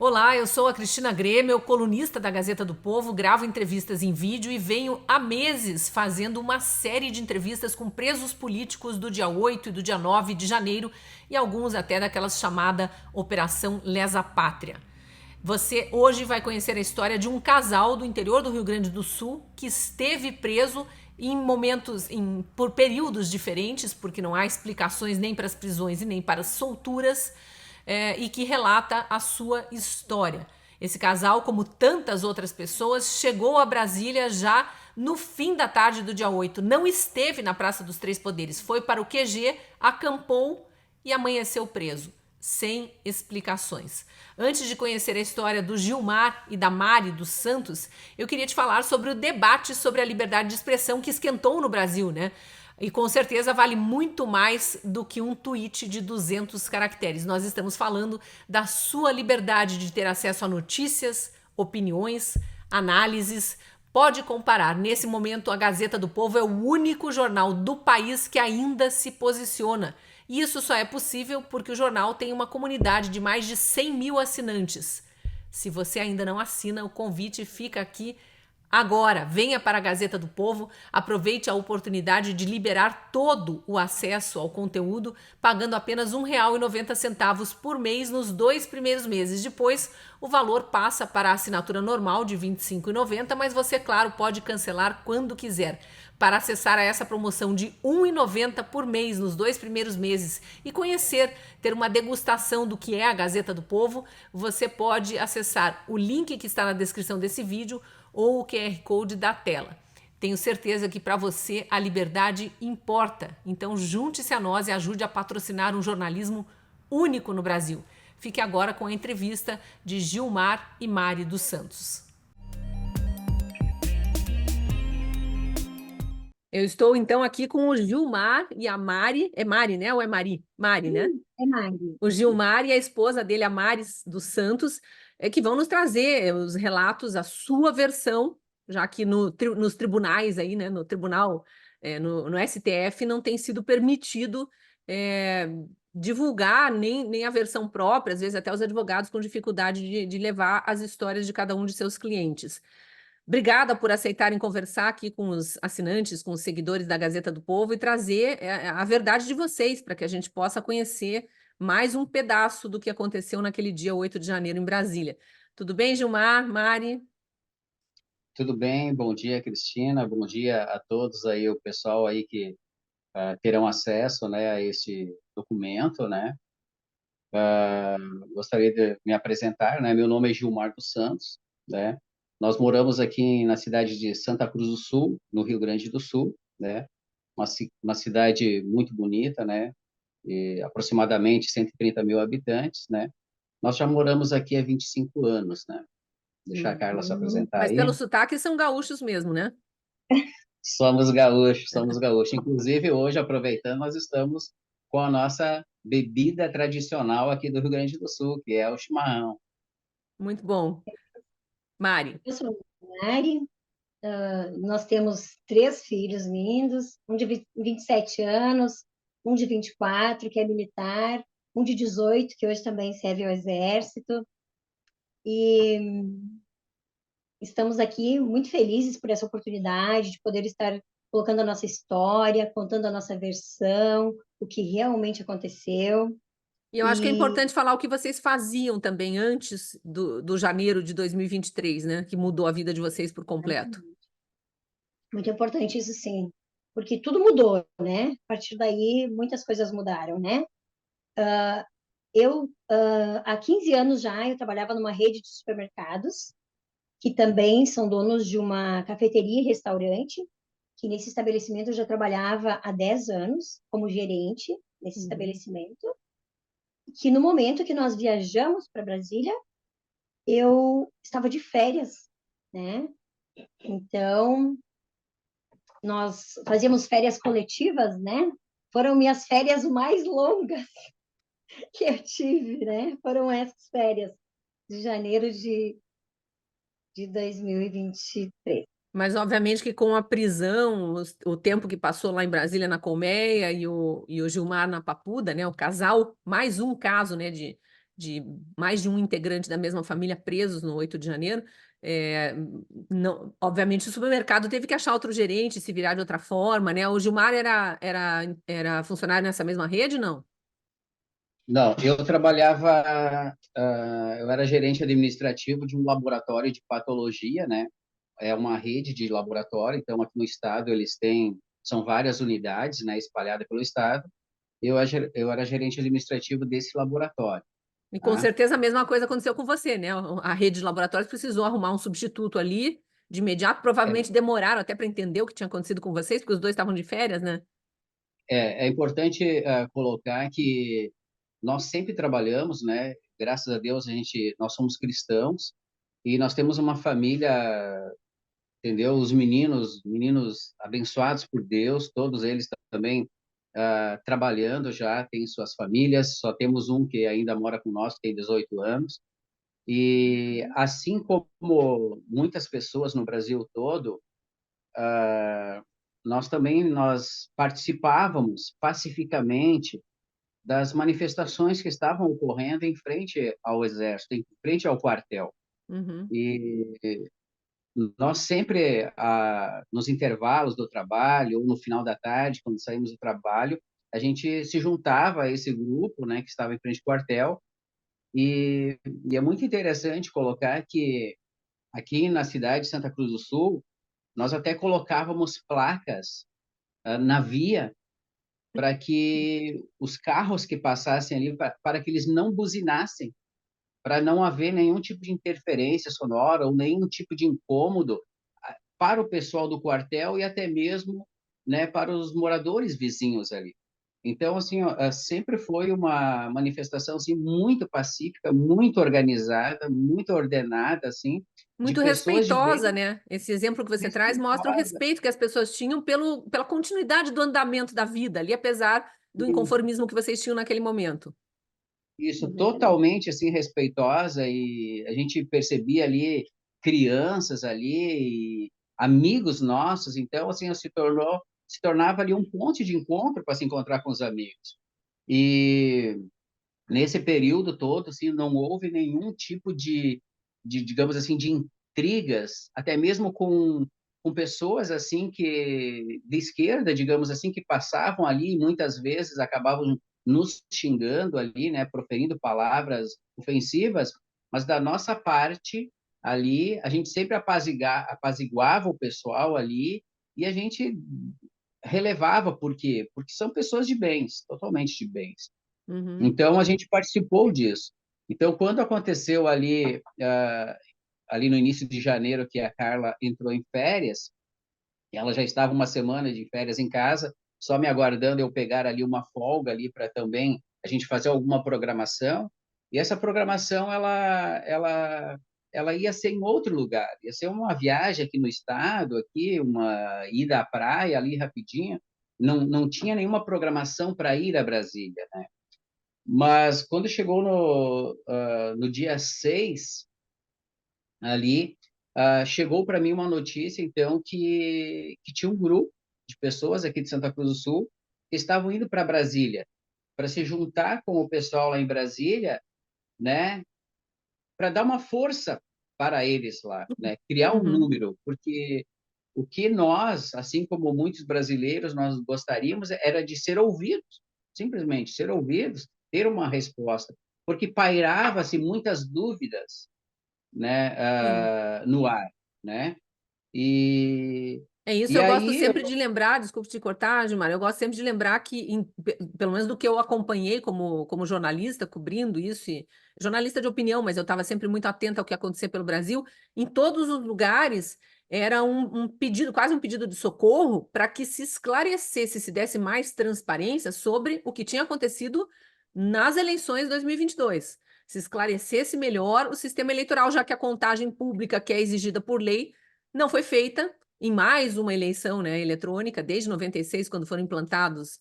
Olá, eu sou a Cristina Grêmio, colunista da Gazeta do Povo, gravo entrevistas em vídeo e venho há meses fazendo uma série de entrevistas com presos políticos do dia 8 e do dia 9 de janeiro e alguns até daquela chamada Operação Lesa Pátria. Você hoje vai conhecer a história de um casal do interior do Rio Grande do Sul que esteve preso em momentos, por períodos diferentes, porque não há explicações nem para as prisões e nem para as solturas, e que relata a sua história. Esse casal, como tantas outras pessoas, chegou a Brasília já no fim da tarde do dia 8. Não esteve na Praça dos Três Poderes, foi para o QG, acampou e amanheceu preso, sem explicações. Antes de conhecer a história do Gilmar e da Mari dos Santos, eu queria te falar sobre o debate sobre a liberdade de expressão que esquentou no Brasil, né? E com certeza vale muito mais do que um tweet de 200 caracteres. Nós estamos falando da sua liberdade de ter acesso a notícias, opiniões, análises. Pode comparar. Nesse momento, a Gazeta do Povo é o único jornal do país que ainda se posiciona. E isso só é possível porque o jornal tem uma comunidade de mais de 100 mil assinantes. Se você ainda não assina, o convite fica aqui agora. Venha para a Gazeta do Povo, aproveite a oportunidade de liberar todo o acesso ao conteúdo, pagando apenas R$ 1,90 por mês nos 2 primeiros meses. Depois, o valor passa para a assinatura normal de R$ 25,90, mas você, claro, pode cancelar quando quiser. Para acessar a essa promoção de R$ 1,90 por mês nos 2 primeiros meses e conhecer, ter uma degustação do que é a Gazeta do Povo, você pode acessar o link que está na descrição desse vídeo ou o QR Code da tela. Tenho certeza que para você a liberdade importa, então junte-se a nós e ajude a patrocinar um jornalismo único no Brasil. Fique agora com a entrevista de Gilmar e Mari dos Santos. Eu estou então aqui com o Gilmar e a Mari. É Mari, né? Ou é Mari? Mari, né? É Mari. O Gilmar e a esposa dele, a Mari dos Santos, que vão nos trazer os relatos, a sua versão, já que nos tribunais aí, né? No tribunal, no STF, não tem sido permitido é, divulgar nem a versão própria, às vezes até os advogados com dificuldade de levar as histórias de cada um de seus clientes. Obrigada por aceitarem conversar aqui com os assinantes, com os seguidores da Gazeta do Povo e trazer a verdade de vocês para que a gente possa conhecer mais um pedaço do que aconteceu naquele dia 8 de janeiro em Brasília. Tudo bem, Gilmar, Mari? Tudo bem? Bom dia, Cristina. Bom dia a todos aí, o pessoal aí que terão acesso, né, a este documento, né? Gostaria de me apresentar, né? Meu nome é Gilmar dos Santos, né? Nós moramos aqui na cidade de Santa Cruz do Sul, no Rio Grande do Sul, né? Uma cidade muito bonita, né? E aproximadamente 130 mil habitantes, né? Nós já moramos aqui há 25 anos, né? Deixar a Carla se apresentar Mas pelo aí. sotaque são gaúchos mesmo, né? Somos gaúchos, somos gaúchos. Inclusive, hoje, aproveitando, nós estamos com a nossa bebida tradicional aqui do Rio Grande do Sul, que é o chimarrão. Muito bom. Mari, Eu sou a Mari. Nós temos 3 filhos lindos, um de 27 anos, um de 24, que é militar, um de 18, que hoje também serve ao Exército. E estamos aqui muito felizes por essa oportunidade de poder estar colocando a nossa história, contando a nossa versão, o que realmente aconteceu. e eu acho que é E importante falar o que vocês faziam também antes do janeiro de 2023, né? Que mudou a vida de vocês por completo. muito importante isso, sim, porque tudo mudou, né? A partir daí, muitas coisas mudaram, né? Há 15 anos já, eu trabalhava numa rede de supermercados, que também são donos de uma cafeteria e restaurante, que nesse estabelecimento eu já trabalhava há 10 anos como gerente nesse Uhum. estabelecimento, que no momento que nós viajamos para Brasília, eu estava de férias, né? Então, nós fazíamos férias coletivas, né? Foram minhas férias mais longas que eu tive, né? Foram essas férias de janeiro de 2023. Mas, obviamente, que com a prisão, o tempo que passou lá em Brasília na colmeia e o Gilmar na Papuda, né? O casal, mais um caso, né? de mais de um integrante da mesma família presos no 8 de janeiro. Não, obviamente o supermercado teve que achar outro gerente, se virar de outra forma, né? O Gilmar era funcionário nessa mesma rede, não? Não, eu trabalhava, eu era gerente administrativo de um laboratório de patologia, né? É uma rede de laboratório, então aqui no estado eles têm, são várias unidades, né, espalhadas pelo estado. Eu era gerente administrativo desse laboratório, E com tá? certeza a mesma coisa aconteceu com você, né? A rede de laboratórios precisou arrumar um substituto ali de imediato. Provavelmente demoraram até para entender o que tinha acontecido com vocês, porque os dois estavam de férias, né? É importante colocar que nós sempre trabalhamos, né? Graças a Deus nós somos cristãos e nós temos uma família, entendeu? Os meninos abençoados por Deus, todos eles também trabalhando já, têm suas famílias. Só temos um que ainda mora com nós, que tem 18 anos. E assim como muitas pessoas no Brasil todo, nós participávamos pacificamente das manifestações que estavam ocorrendo em frente ao exército, em frente ao quartel. Uhum. E nós sempre, nos intervalos do trabalho, ou no final da tarde, quando saímos do trabalho, a gente se juntava a esse grupo, né, que estava em frente ao quartel, e, e é muito interessante colocar que aqui na cidade de Santa Cruz do Sul, nós até colocávamos placas na via para que os carros que passassem ali, para que eles não buzinassem, para não haver nenhum tipo de interferência sonora ou nenhum tipo de incômodo para o pessoal do quartel e até mesmo, né, para os moradores vizinhos ali. Então, assim, ó, sempre foi uma manifestação assim muito pacífica, muito organizada, muito ordenada, assim, de Muito pessoas de bem, respeitosa, né? Esse exemplo que você traz mostra o respeitosas. respeito que as pessoas tinham pela continuidade do andamento da vida ali, apesar do inconformismo que vocês tinham naquele momento. Isso, totalmente assim respeitosa, e a gente percebia ali crianças ali, e amigos nossos. Então assim se tornava ali um ponto de encontro para se encontrar com os amigos. E nesse período todo assim não houve nenhum tipo de digamos assim de intrigas, até mesmo com pessoas assim que de esquerda, digamos assim, que passavam ali e muitas vezes acabavam nos xingando ali, né, proferindo palavras ofensivas, mas da nossa parte ali a gente sempre apaziguava o pessoal ali e a gente relevava. Por quê? Porque são pessoas de bens, totalmente de bens. Uhum. Então a gente participou disso. Então quando aconteceu ali no início de janeiro, que a Carla entrou em férias, ela já estava uma semana de férias em casa, só me aguardando eu pegar ali uma folga ali para também a gente fazer alguma programação. E essa programação ela ia ser em outro lugar, ia ser uma viagem aqui no estado, aqui uma ida à praia ali rapidinho. Não tinha nenhuma programação para ir a Brasília, né? Mas quando chegou no dia 6 ali, chegou para mim uma notícia, então, que tinha um grupo de pessoas aqui de Santa Cruz do Sul que estavam indo para Brasília, para se juntar com o pessoal lá em Brasília, né, para dar uma força para eles lá, né, criar um Uhum. número, porque o que nós, assim como muitos brasileiros, nós gostaríamos era de ser ouvidos, simplesmente ser ouvidos, ter uma resposta, porque pairava-se muitas dúvidas, né, Sim. no ar, né? E, É isso, e eu gosto aí, sempre de lembrar, desculpe te cortar, Gilmar, eu gosto sempre de lembrar que, pelo menos do que eu acompanhei como jornalista, cobrindo isso, jornalista de opinião, mas eu estava sempre muito atenta ao que acontecia pelo Brasil, em todos os lugares era um pedido, quase um pedido de socorro, para que se esclarecesse, se desse mais transparência sobre o que tinha acontecido nas eleições de 2022. Se esclarecesse melhor o sistema eleitoral, já que a contagem pública que é exigida por lei não foi feita em mais uma eleição, né, eletrônica, desde 96, quando foram implantadas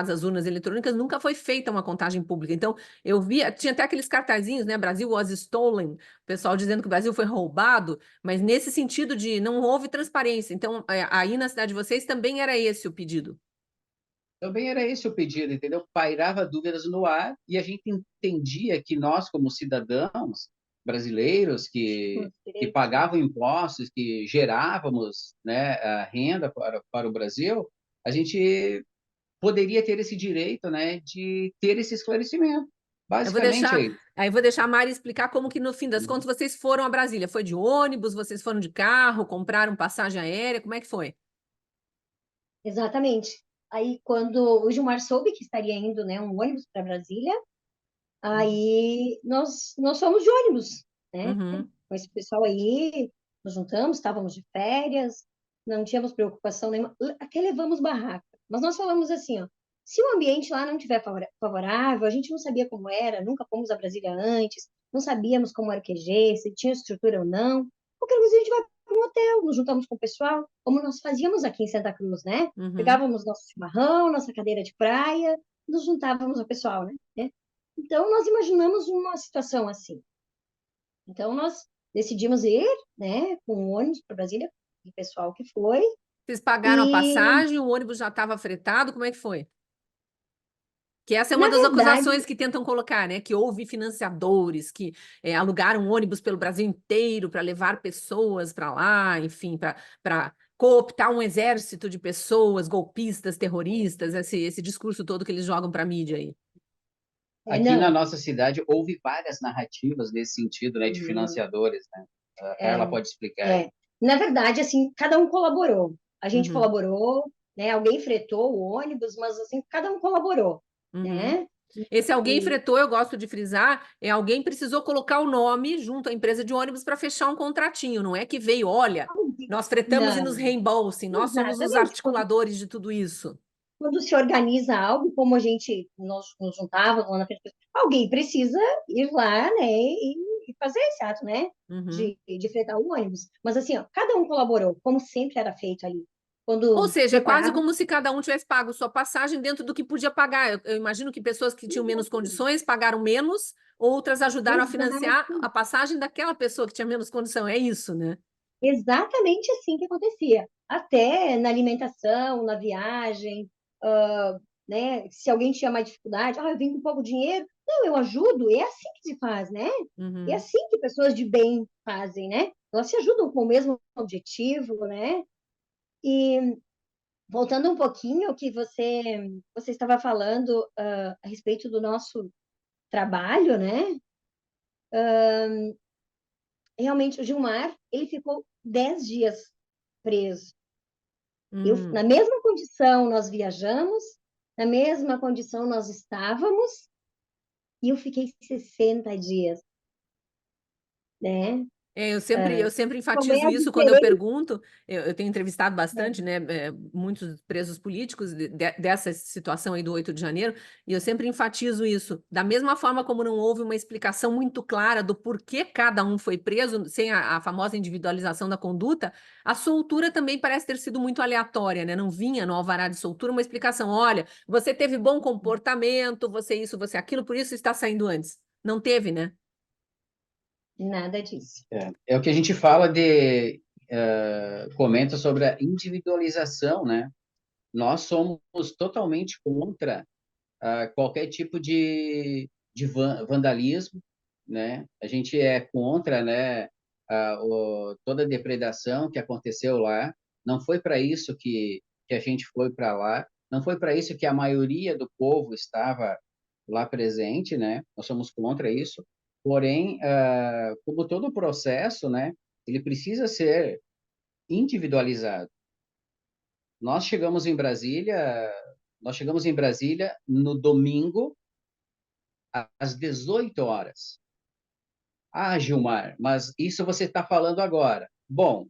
as urnas eletrônicas, nunca foi feita uma contagem pública. Então, eu via, tinha até aqueles cartazinhos, né, Brasil was stolen, o pessoal dizendo que o Brasil foi roubado, mas nesse sentido de não houve transparência. Então, aí na cidade de vocês também era esse o pedido. Também era esse o pedido, entendeu? Pairava dúvidas no ar e a gente entendia que nós, como cidadãos brasileiros Com que direito. pagavam impostos, que gerávamos, né, a renda para o Brasil, a gente poderia ter esse direito, né, de ter esse esclarecimento. Basicamente é isso. Aí eu vou deixar a Mari explicar como que no fim das contas vocês foram a Brasília. Foi de ônibus, vocês foram de carro, compraram passagem aérea, como é que foi? Exatamente. Aí, quando o Gilmar soube que estaria indo, né, um ônibus para Brasília, aí nós fomos de ônibus, né? Uhum. Com esse pessoal aí, nos juntamos, estávamos de férias, não tínhamos preocupação nenhuma, até levamos barraca. Mas nós falamos assim, ó, se o ambiente lá não tiver favorável, a gente não sabia como era, nunca fomos a Brasília antes, não sabíamos como era o QG, se tinha estrutura ou não. Qualquer coisa a gente vai para um hotel, nos juntamos com o pessoal, como nós fazíamos aqui em Santa Cruz, né? Uhum. Pegávamos nosso chimarrão, nossa cadeira de praia, nos juntávamos ao pessoal, né? Então, nós imaginamos uma situação assim. Então, nós decidimos ir, né, com um ônibus para Brasília, o pessoal que foi, Vocês pagaram a e, passagem, o ônibus já estava fretado, como é que foi? Que essa é uma na das verdade, acusações que tentam colocar, né? Que houve financiadores que alugaram ônibus pelo Brasil inteiro para levar pessoas para lá, enfim, para cooptar um exército de pessoas, golpistas, terroristas, esse discurso todo que eles jogam para a mídia aí. Aqui na não, nossa cidade houve várias narrativas nesse sentido, né, de uhum, financiadores, né? A Carla é, pode explicar aí. é. Na verdade, assim, cada um colaborou. A gente Uhum, colaborou, né? Alguém fretou o ônibus, mas assim, cada um colaborou, uhum. né? Esse alguém E, fretou, eu gosto de frisar, alguém precisou colocar o nome junto à empresa de ônibus para fechar um contratinho, não é que veio, olha, nós fretamos e nos não, reembolsem, nós somos os exatamente. articuladores de tudo isso. Quando se organiza algo, como a gente nós nos juntávamos lá na frente, alguém precisa ir lá, né, e fazer esse ato, né, Uhum. de fretar o ônibus. Mas assim, ó, cada um colaborou, como sempre era feito ali. Ou Quando seja, é quase preparava, como se cada um tivesse pago sua passagem dentro do que podia pagar. Eu imagino que pessoas que tinham menos condições pagaram menos, outras ajudaram a financiar exato, a passagem daquela pessoa que tinha menos condição. É isso, né? exatamente assim que acontecia. Até na alimentação, na viagem, né, se alguém tinha mais dificuldade, eu vim com pouco dinheiro, não, eu ajudo, é assim que se faz, né? É Uhum. assim que pessoas de bem fazem, né? Elas se ajudam com o mesmo objetivo, né? E voltando um pouquinho ao que você estava falando a respeito do nosso trabalho, né? Realmente, o Gilmar, ele ficou 10 dias preso. Hum. Na mesma condição nós viajamos, na mesma condição nós estávamos, e eu fiquei 60 dias, né? Eu sempre Qual é enfatizo a isso quando eu diferença? pergunto. Eu tenho entrevistado bastante, né, muitos presos políticos dessa situação aí do 8 de janeiro, e eu sempre enfatizo isso. Da mesma forma como não houve uma explicação muito clara do porquê cada um foi preso, sem a famosa individualização da conduta, a soltura também parece ter sido muito aleatória, né? Não vinha no alvará de soltura uma explicação. Olha, você teve bom comportamento, você isso, você aquilo, por isso está saindo antes. Não teve, né? Nada disso. É o que a gente fala comenta sobre a individualização, né? Nós somos totalmente contra qualquer tipo de vandalismo, né? A gente é contra, né, toda a depredação que aconteceu lá. Não foi para isso que a gente foi para lá. Não foi para isso que a maioria do povo estava lá presente, né? Nós somos contra isso. Porém, como todo o processo, né, ele precisa ser individualizado. Nós chegamos em Brasília, nós chegamos em Brasília no domingo às 18 horas. Ah, Gilmar, mas isso você está falando agora. Bom,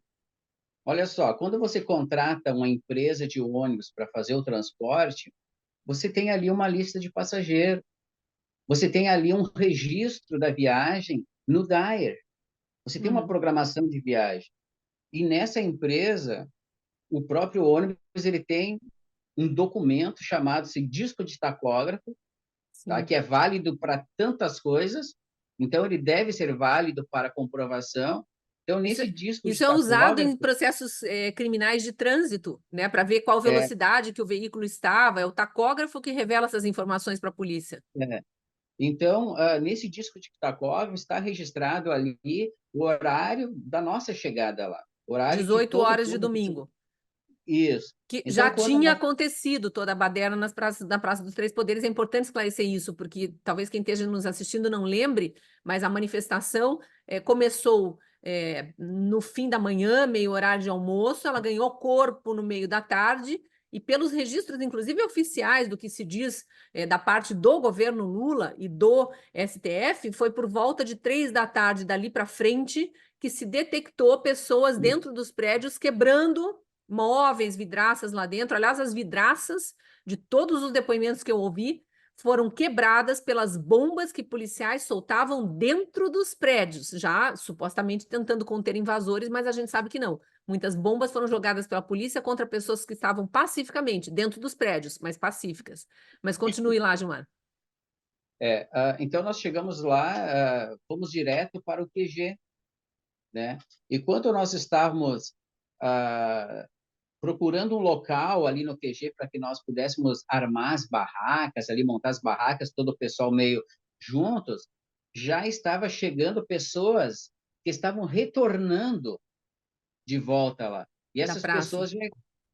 olha só, quando você contrata uma empresa de ônibus para fazer o transporte, você tem ali uma lista de passageiros, você tem ali um registro da viagem no Dair, você tem uma Uhum. programação de viagem. E nessa empresa, o próprio ônibus ele tem um documento chamado assim, disco de tacógrafo, tá? Sim. Que é válido para tantas coisas, então ele deve ser válido para comprovação. Então, Isso, nesse disco de isso é usado em tacógrafo, processos criminais de trânsito, né? Para ver qual é, velocidade que o veículo estava. É o tacógrafo que revela essas informações para a polícia. é. Então, nesse disco de tacógrafo está registrado ali o horário da nossa chegada lá, o horário que 18 todo horas de mundo... domingo. Isso. Que já Então, quando tinha nós... acontecido toda a baderna na Praça dos Três Poderes. É importante esclarecer isso, porque talvez quem esteja nos assistindo não lembre, mas a manifestação começou no fim da manhã, meio horário de almoço, ela ganhou corpo no meio da tarde, e pelos registros, inclusive oficiais, do que se diz da parte do governo Lula e do STF, foi por volta de 3 da tarde, dali para frente, que se detectou pessoas dentro dos prédios quebrando móveis, vidraças lá dentro. Aliás, as vidraças de todos os depoimentos que eu ouvi foram quebradas pelas bombas que policiais soltavam dentro dos prédios, já supostamente tentando conter invasores, mas a gente sabe que não. Muitas bombas foram jogadas pela polícia contra pessoas que estavam pacificamente dentro dos prédios, mas pacíficas. Mas continue lá, Gilmar. Então, nós chegamos lá, fomos direto para o QG, né? E quando nós estávamos procurando um local ali no QG para que nós pudéssemos armar as barracas, ali montar as barracas, todo o pessoal meio juntos, já estava chegando pessoas que estavam retornando de volta lá. E Da essas praça. pessoas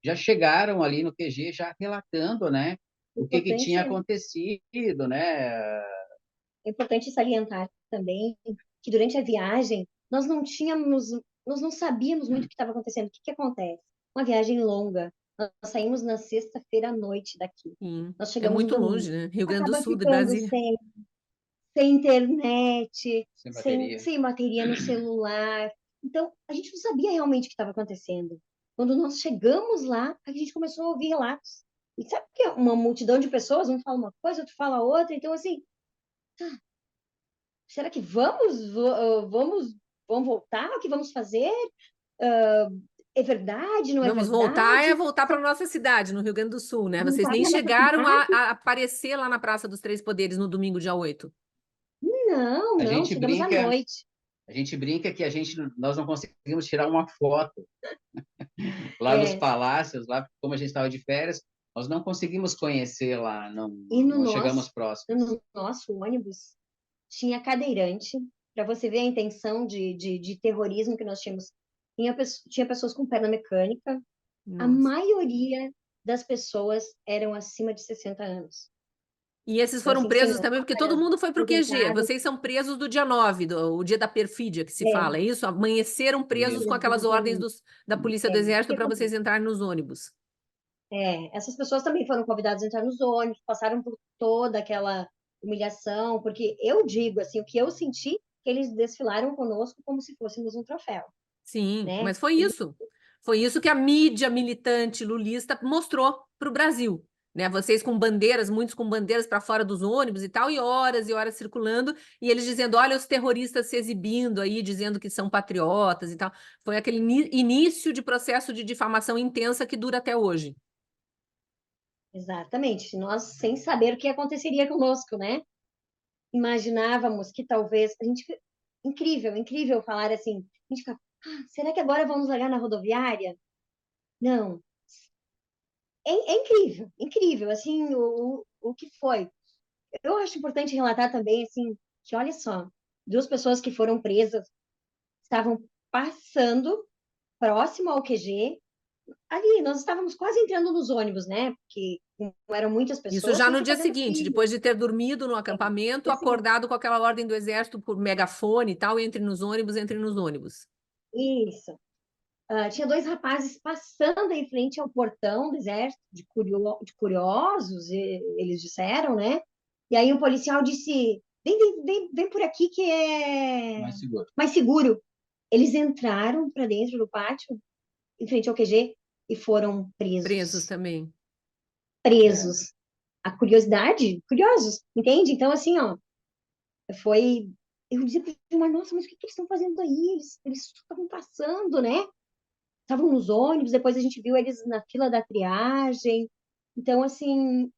já chegaram ali no QG já relatando, né, o que tinha Importante, acontecido, né? é importante salientar também que durante a viagem nós não sabíamos muito o que estava acontecendo. O que que acontece? Uma viagem longa. Nós saímos na sexta-feira à noite daqui. Sim. Nós É chegamos no muito domingo. longe, né? Rio Grande do Acaba Sul, do ficando Brasil. sem internet, Sem bateria. sem bateria no celular. Então, a gente não sabia realmente o que estava acontecendo. Quando nós chegamos lá, a gente começou a ouvir relatos. E sabe que é uma multidão de pessoas, um fala uma coisa, outro fala outra. Então, assim, será que vamos voltar? O que vamos fazer? Ah, é verdade? Não é Vamos voltar verdade? voltar para nossa cidade, no Rio Grande do Sul, né? Vocês Voltar nem para nossa chegaram cidade? a aparecer lá na Praça dos Três Poderes no domingo, dia 8. Não, A não, gente chegamos à brinca, noite. a gente brinca que nós não conseguimos tirar uma foto lá nos É, palácios, lá como a gente estava de férias, nós não conseguimos conhecer lá, não, e não chegamos próximos. no nosso ônibus tinha cadeirante, para você ver a intenção de terrorismo que nós tínhamos. Tinha pessoas com perna mecânica, a Nossa. maioria das pessoas eram acima de 60 anos. E esses Então, foram assim, presos também, senhoras porque todo mundo foi para o QG. aposentadas, Vocês são presos do dia 9, o dia da perfídia que se é, fala, é isso? Amanheceram presos com aquelas ordens da Polícia do o que Exército para vocês acontece? entrarem nos ônibus. Essas pessoas também foram convidadas a entrar nos ônibus, passaram por toda aquela humilhação, porque eu digo, assim, o que eu senti, que eles desfilaram conosco como se fôssemos um troféu, Sim, né? mas foi isso. Foi isso que a mídia militante lulista mostrou para o Brasil. Né? Vocês com bandeiras, muitos com bandeiras para fora dos ônibus e horas circulando, e eles dizendo: olha, os terroristas se exibindo aí, dizendo que são patriotas e tal. Foi aquele início de processo de difamação intensa que dura até hoje. Exatamente. Nós, sem saber o que aconteceria conosco, né? Imaginávamos que talvez a gente incrível, incrível falar assim. A gente fica, será que agora vamos largar na rodoviária? Não. É incrível, incrível, assim, o que foi. Eu acho importante relatar também, assim, que olha só, duas pessoas que foram presas estavam passando próximo ao QG. Ali, nós estávamos quase entrando nos ônibus, né? Porque não eram muitas Isso pessoas, já tinha no que ir dia fazendo seguinte, fila. depois de ter dormido no acampamento, E, assim, acordado com aquela ordem do exército por megafone e tal, entre nos ônibus, entre nos ônibus. isso. Tinha dois rapazes passando em frente ao portão do exército, de curiosos, eles disseram, né? E aí o policial disse: vem por aqui que é Mais seguro. mais seguro. Eles entraram para dentro do pátio, em frente ao QG, e foram Presos presos. também. É. Presos. A curiosidade, curiosos, entende? Então, assim, ó, foi. Eu dizia para o Gilmar, nossa, mas o que eles estão fazendo aí? Eles estavam passando, né? Estavam nos ônibus, depois a gente viu eles na fila da triagem. Então, assim,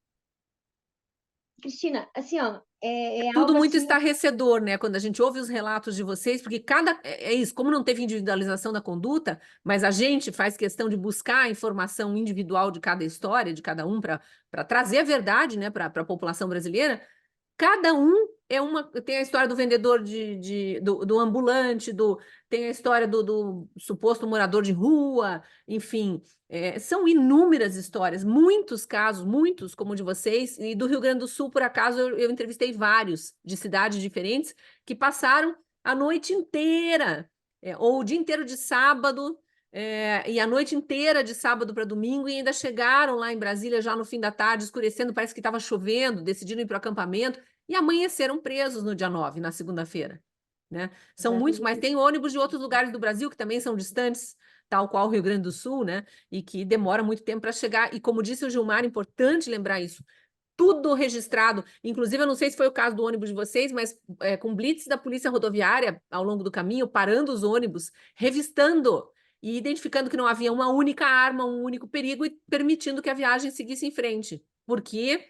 Cristina, assim, ó, é Tudo algo muito assim. estarrecedor, né? Quando a gente ouve os relatos de vocês, porque é isso, como não teve individualização da conduta, mas a gente faz questão de buscar a informação individual de cada história, de cada um, para trazer a verdade, né, para a população brasileira. Cada um tem a história do vendedor do ambulante, tem a história do suposto morador de rua, enfim, são inúmeras histórias, muitos casos, muitos como o de vocês, e do Rio Grande do Sul, por acaso, eu entrevistei vários de cidades diferentes que passaram a noite inteira, ou o dia inteiro de sábado, e a noite inteira de sábado para domingo, e ainda chegaram lá em Brasília já no fim da tarde, escurecendo, parece que estava chovendo, decidiram ir para o acampamento, e amanheceram presos no dia 9, na segunda-feira. Né? São muitos, mas Exatamente. tem ônibus de outros lugares do Brasil que também são distantes, tal qual o Rio Grande do Sul, né? E que demora muito tempo para chegar. E como disse o Gilmar, é importante lembrar isso. Tudo registrado, inclusive eu não sei se foi o caso do ônibus de vocês, mas com blitz da polícia rodoviária ao longo do caminho, parando os ônibus, revistando e identificando que não havia uma única arma, um único perigo e permitindo que a viagem seguisse em frente. Porque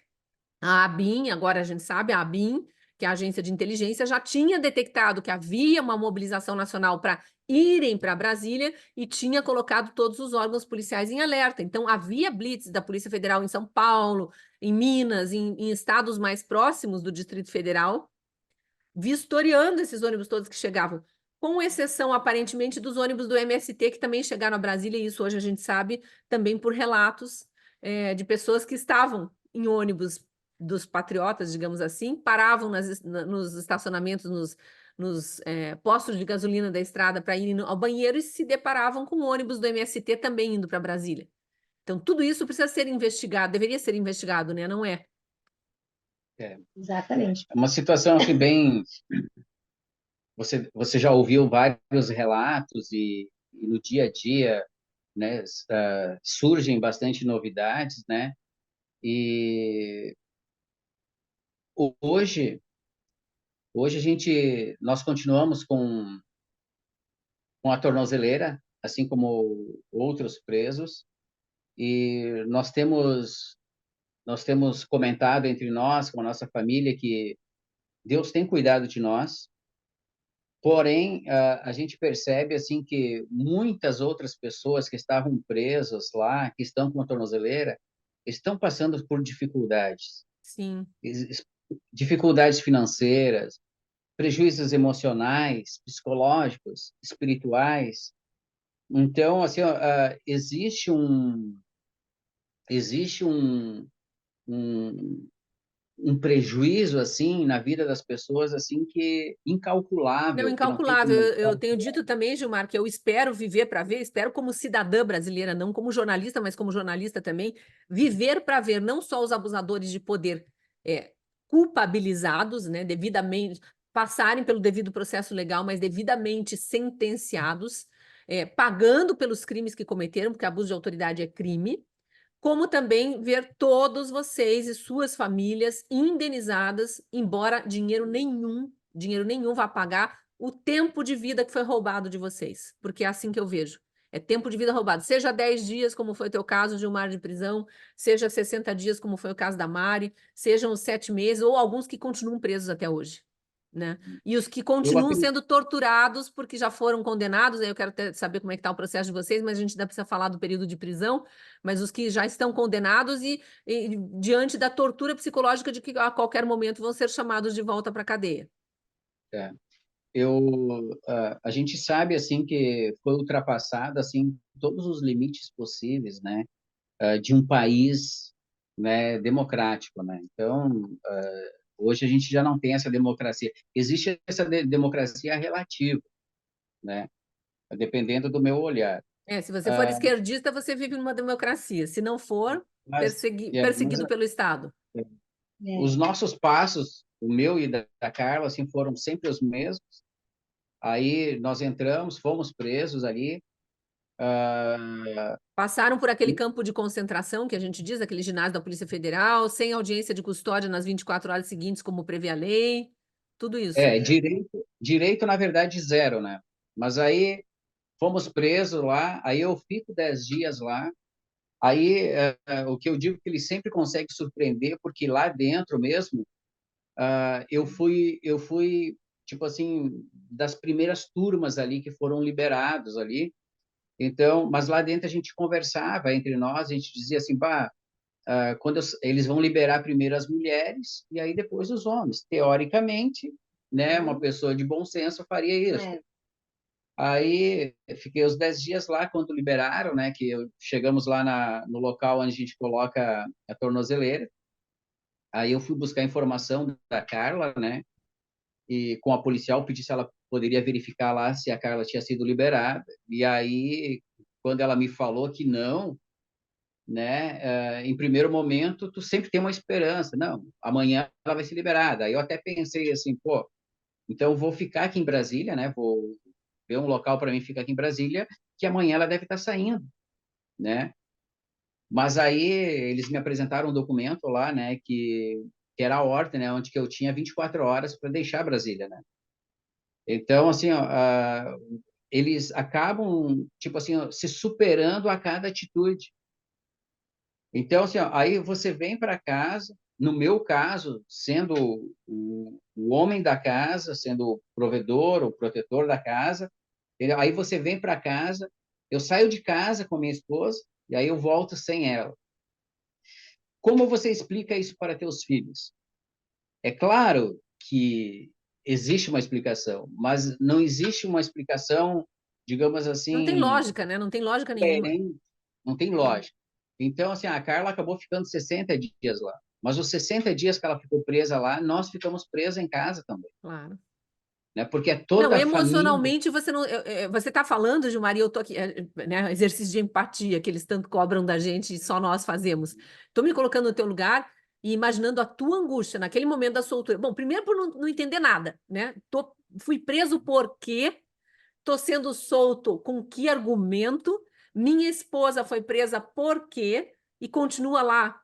a ABIN, agora a gente sabe, a ABIN, que é a agência de inteligência, já tinha detectado que havia uma mobilização nacional para irem para Brasília e tinha colocado todos os órgãos policiais em alerta. Então, havia blitz da Polícia Federal em São Paulo, em Minas, em estados mais próximos do Distrito Federal, vistoriando esses ônibus todos que chegavam, com exceção, aparentemente, dos ônibus do MST, que também chegaram a Brasília, e isso hoje a gente sabe também por relatos de pessoas que estavam em ônibus dos patriotas, digamos assim, paravam nos estacionamentos, nos postos de gasolina da estrada para ir ao banheiro e se deparavam com o ônibus do MST também indo para Brasília. Então, tudo isso precisa ser investigado, deveria ser investigado, né? Não é? É Exatamente. uma situação assim, bem. Você já ouviu vários relatos e no dia a dia, né, surgem bastante novidades, né? E hoje, hoje nós continuamos com a tornozeleira, assim como outros presos, e nós temos comentado entre nós, com a nossa família, que Deus tem cuidado de nós. Porém, a gente percebe assim que muitas outras pessoas que estavam presas lá, que estão com a tornozeleira, estão passando por dificuldades, Sim. dificuldades financeiras, prejuízos emocionais, psicológicos, espirituais. Então, assim, ó, existe um, um prejuízo assim na vida das pessoas assim que Não, incalculável, que não tem incalculável. como. Eu tenho dito também, Gilmar, que eu espero viver para ver, espero como cidadã brasileira, não como jornalista, mas como jornalista também, viver para ver não só os abusadores de poder é, culpabilizados, né, devidamente, passarem pelo devido processo legal, mas devidamente sentenciados, pagando pelos crimes que cometeram, porque abuso de autoridade é crime, como também ver todos vocês e suas famílias indenizadas, embora dinheiro nenhum vá pagar o tempo de vida que foi roubado de vocês, porque é assim que eu vejo. É tempo de vida roubado, seja 10 dias, como foi o teu caso, Gilmar, de prisão, seja 60 dias, como foi o caso da Mari, sejam os 7 meses, ou alguns que continuam presos até hoje, né? E os que Eu continuam acredito, sendo torturados porque já foram condenados, aí eu quero saber como é que está o processo de vocês, mas a gente ainda precisa falar do período de prisão, mas os que já estão condenados e diante da tortura psicológica de que a qualquer momento vão ser chamados de volta para a cadeia. é, a gente sabe assim que foi ultrapassado assim todos os limites possíveis, né, de um país, né, democrático, né? Então, hoje a gente já não tem essa democracia. Existe essa democracia relativa, né? Dependendo do meu olhar. Se você for esquerdista, você vive numa democracia. Se não for, Mas, mas perseguido pelo Estado. É. os nossos passos, o meu e da Carla, assim, foram sempre os mesmos. Aí nós entramos, fomos presos ali. Passaram por aquele campo de concentração que a gente diz, aquele ginásio da Polícia Federal, sem audiência de custódia nas 24 horas seguintes, como prevê a lei, tudo isso. Direito, na verdade, zero, né? Mas aí fomos presos lá, aí eu fico 10 dias lá. Aí, o que eu digo é que ele sempre consegue surpreender, porque lá dentro mesmo, eu fui, tipo assim, das primeiras turmas ali que foram liberados ali. Então, mas lá dentro a gente conversava entre nós, a gente dizia assim, bah, eles vão liberar primeiro as mulheres e aí depois os homens. Teoricamente, né, uma pessoa de bom senso faria isso. É. Aí fiquei os 10 dias lá quando liberaram, né, chegamos lá no local onde a gente coloca a tornozeleira. Aí eu fui buscar informação da Carla, né, e com a policial pedi se ela poderia verificar lá se a Carla tinha sido liberada. E aí, quando ela me falou que não, né, em primeiro momento, tu sempre tem uma esperança. Não, amanhã ela vai ser liberada. Aí eu até pensei assim, pô, então eu vou ficar aqui em Brasília, né, vou ver um local para mim ficar aqui em Brasília, que amanhã ela deve estar saindo, né? Mas aí eles me apresentaram um documento lá, né, que era a ordem, né, onde que eu tinha 24 horas para deixar Brasília, né? Então, assim, ó, eles acabam, tipo assim, ó, se superando a cada atitude. Então, assim, ó, aí você vem para casa, no meu caso, sendo o homem da casa, sendo o provedor, o protetor da casa, entendeu? Aí você vem para casa, eu saio de casa com a minha esposa, e aí eu volto sem ela. Como você explica isso para teus filhos? É claro que existe uma explicação, mas não existe uma explicação, digamos Não tem assim, lógica, né? Não tem lógica nenhuma. coerente, não tem lógica. Então, assim, a Carla acabou ficando 60 dias lá. Mas os 60 dias que ela ficou presa lá, nós ficamos presos em casa também, Claro. né? Porque é Não, toda a família. emocionalmente você não. Você está falando, Gilmar, e eu tô aqui, né? Exercício de empatia que eles tanto cobram da gente e só nós fazemos. Estou me colocando no teu lugar e imaginando a tua angústia naquele momento da soltura. Bom, primeiro por não entender nada, né? Fui preso por quê? Estou sendo solto com que argumento? Minha esposa foi presa por quê? E continua lá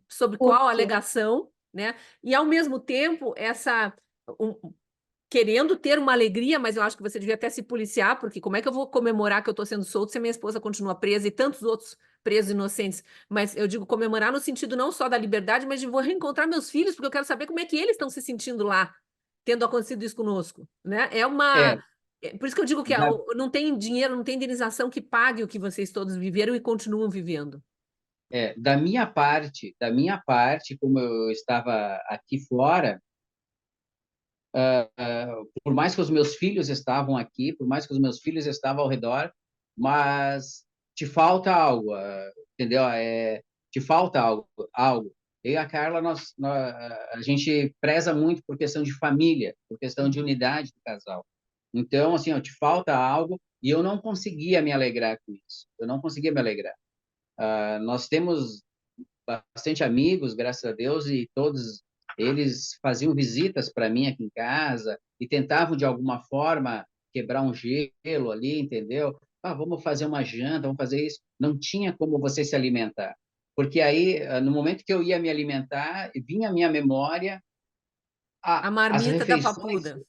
sob qual Porque alegação, né? E ao mesmo tempo um, querendo ter uma alegria, mas eu acho que você devia até se policiar, porque como é que eu vou comemorar que eu estou sendo solto se a minha esposa continua presa e tantos outros presos inocentes? Mas eu digo comemorar no sentido não só da liberdade, mas de vou reencontrar meus filhos, porque eu quero saber como é que eles estão se sentindo lá, tendo acontecido isso conosco, né? É, Por isso que eu digo que da, não tem dinheiro, não tem indenização que pague o que vocês todos viveram e continuam vivendo. da minha parte, como eu estava aqui fora, por mais que os meus filhos estavam aqui, por mais que os meus filhos estavam ao redor, mas te falta algo, entendeu? Te falta algo. Eu e a Carla, a gente preza muito por questão de família, por questão de unidade do casal. Então, assim, ó, te falta algo e eu não conseguia me alegrar com isso. Eu não conseguia me alegrar. Nós temos bastante amigos, graças a Deus, e todos eles faziam visitas para mim aqui em casa e tentavam de alguma forma quebrar um gelo ali, entendeu? Vamos fazer uma janta, vamos fazer isso. Não tinha como você se alimentar, porque aí no momento que eu ia me alimentar, vinha à minha memória A as marmita da refeições papuda.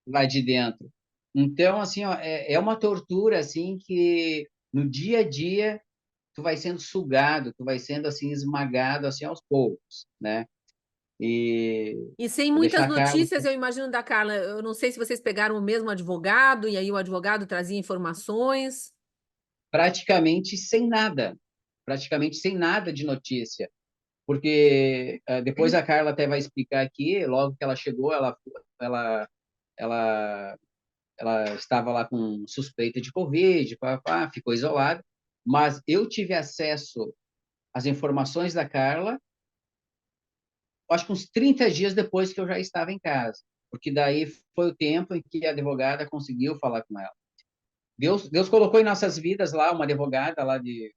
lá de dentro. Então, assim, ó, é uma tortura assim que no dia a dia tu vai sendo sugado, tu vai sendo assim esmagado assim aos poucos, né? E E sem vou deixar muitas a Carla notícias, eu imagino, da Carla. Eu não sei se vocês pegaram o mesmo advogado, e aí o advogado trazia informações. praticamente sem nada de notícia, porque depois a Carla até vai explicar aqui, logo que ela chegou, ela, ela, ela estava lá com suspeita de Covid, ficou isolada, mas eu tive acesso às informações da Carla acho que uns 30 dias depois que eu já estava em casa, porque daí foi o tempo em que a advogada conseguiu falar com ela. Deus colocou em nossas vidas lá uma advogada lá de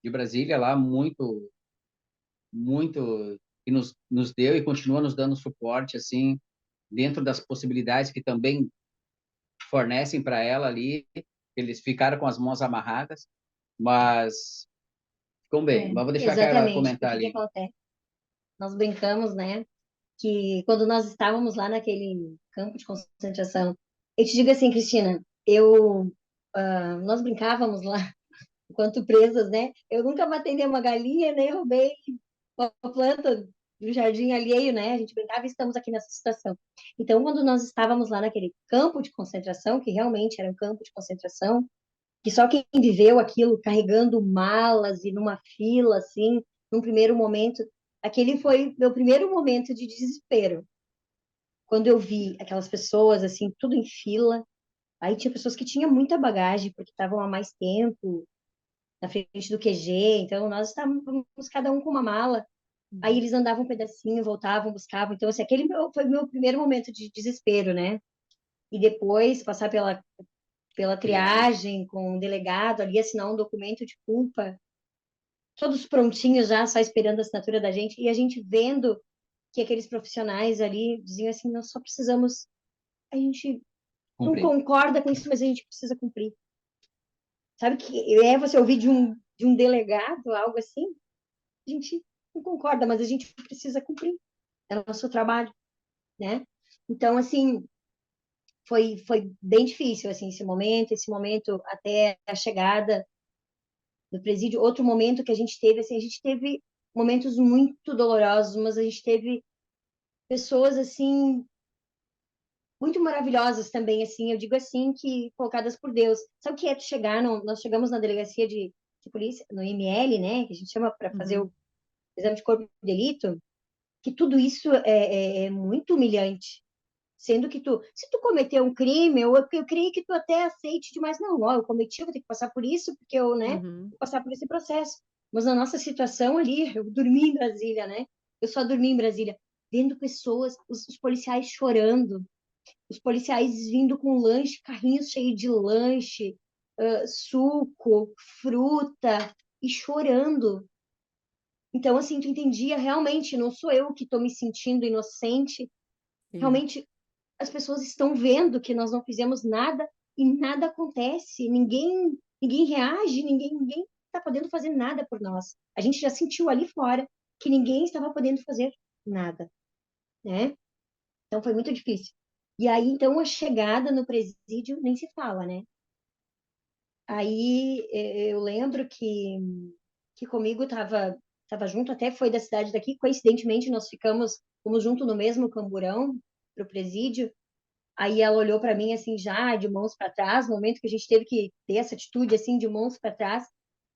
Brasília, lá muito, muito, que nos deu e continua nos dando suporte, assim, dentro das possibilidades que também fornecem para ela ali. Eles ficaram com as mãos amarradas, mas ficam bem. Mas vou deixar a Carla exatamente. comentar Porque o que ali. acontece? Nós brincamos, né? Que quando nós estávamos lá naquele campo de concentração, eu te digo assim, Cristina, nós brincávamos lá enquanto presas, né? Eu nunca matei nenhuma galinha, nem roubei uma planta do jardim alheio, né? A gente brincava e estamos aqui nessa situação. Então, quando nós estávamos lá naquele campo de concentração, que realmente era um campo de concentração, que só quem viveu aquilo carregando malas e numa fila, assim, num primeiro momento, aquele foi meu primeiro momento de desespero. Quando eu vi aquelas pessoas, assim, tudo em fila, aí tinha pessoas que tinham muita bagagem, porque estavam há mais tempo na frente do QG, então nós estávamos cada um com uma mala. Aí eles andavam um pedacinho, voltavam, buscavam. Então, assim, foi meu primeiro momento de desespero, né? E depois passar pela triagem com o delegado ali, assinar um documento de culpa, todos prontinhos já, só esperando a assinatura da gente, e a gente vendo que aqueles profissionais ali diziam assim, nós só precisamos, a gente não Cumprir. concorda com isso, mas a gente precisa cumprir. Sabe que você ouvir de um delegado, algo assim, a gente não concorda, mas a gente precisa cumprir. É o nosso trabalho, né? Então, assim, foi bem difícil, assim, esse momento até a chegada do presídio. Outro momento que a gente teve, assim, a gente teve momentos muito dolorosos, mas a gente teve pessoas, assim, muito maravilhosas também, assim, eu digo assim, que colocadas por Deus. Sabe o que é tu chegar, nós chegamos na delegacia de polícia, no IML, né, que a gente chama para fazer o Uhum. exame de corpo de delito, que tudo isso é muito humilhante. Sendo que se tu cometeu um crime, eu creio que tu até aceite demais, não, ó, eu cometi, eu vou ter que passar por isso, porque eu, né, Uhum. vou passar por esse processo. Mas na nossa situação ali, eu dormi em Brasília, né? Eu só dormi em Brasília, vendo pessoas, os policiais chorando, os policiais vindo com lanche, carrinhos cheios de lanche, suco, fruta, e chorando. Então, assim, tu entendia realmente, não sou eu que estou me sentindo inocente, Sim. realmente as pessoas estão vendo que nós não fizemos nada e nada acontece, ninguém reage, ninguém está podendo fazer nada por nós. A gente já sentiu ali fora que ninguém estava podendo fazer nada, né? Então foi muito difícil. E aí, então, a chegada no presídio nem se fala, né? Aí eu lembro que comigo tava junto, até foi da cidade daqui, coincidentemente nós fomos junto no mesmo camburão pro presídio. Aí ela olhou para mim assim já de mãos para trás, no momento que a gente teve que ter essa atitude assim de mãos para trás,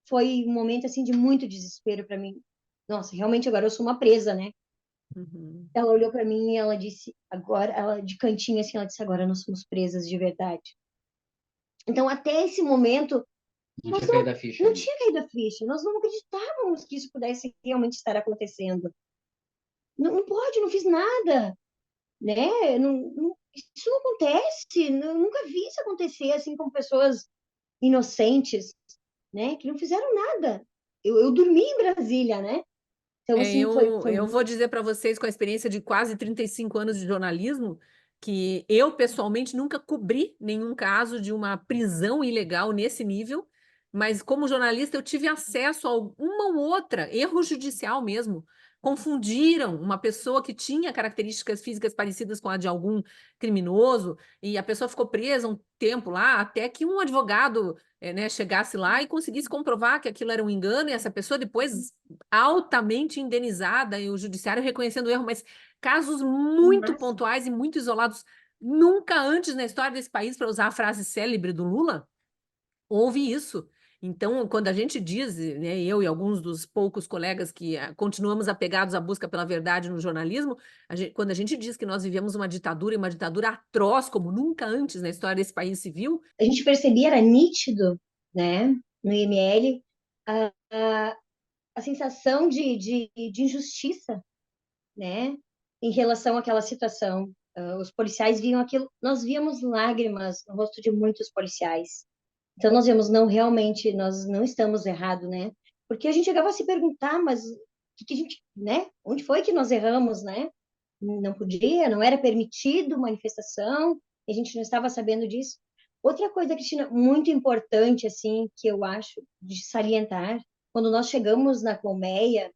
foi um momento assim de muito desespero para mim. Nossa, realmente agora eu sou uma presa, né? Uhum. Ela olhou para mim e ela disse, agora, ela de cantinho assim, ela disse, agora nós somos presas de verdade. Então até esse momento Não nós tinha caído a ficha não ainda. tinha caído a ficha, nós não acreditávamos que isso pudesse realmente estar acontecendo. Não, não pode, não fiz nada, né? Isso não acontece, nunca vi isso acontecer assim com pessoas inocentes, né? Que não fizeram nada. Eu dormi em Brasília, né? Então, É, assim, eu, foi eu vou muito. dizer para vocês, com a experiência de quase 35 anos de jornalismo, que eu pessoalmente nunca cobri nenhum caso de uma prisão ilegal nesse nível, mas como jornalista eu tive acesso a uma ou outra, erro judicial mesmo. Confundiram uma pessoa que tinha características físicas parecidas com a de algum criminoso, e a pessoa ficou presa um tempo lá, até que um advogado, né, chegasse lá e conseguisse comprovar que aquilo era um engano, e essa pessoa depois altamente indenizada e o judiciário reconhecendo o erro, mas casos muito Mas, pontuais e muito isolados. Nunca antes na história desse país, para usar a frase célebre do Lula, houve isso. Então, quando a gente diz, né, eu e alguns dos poucos colegas que continuamos apegados à busca pela verdade no jornalismo, quando a gente diz que nós vivemos uma ditadura e uma ditadura atroz, como nunca antes na história desse país se viu. a gente percebia, era nítido, né? No IML, a, a sensação de injustiça, né? Em relação àquela situação. Os policiais viam aquilo, nós víamos lágrimas no rosto de muitos policiais. Então nós vemos, não, realmente, nós não estamos errados, né? Porque a gente chegava a se perguntar, mas o que a gente, né? Onde foi que nós erramos, né? Não podia, não era permitido manifestação, a gente não estava sabendo disso. Outra coisa, Cristina, muito importante, assim, que eu acho de salientar, quando nós chegamos na colmeia,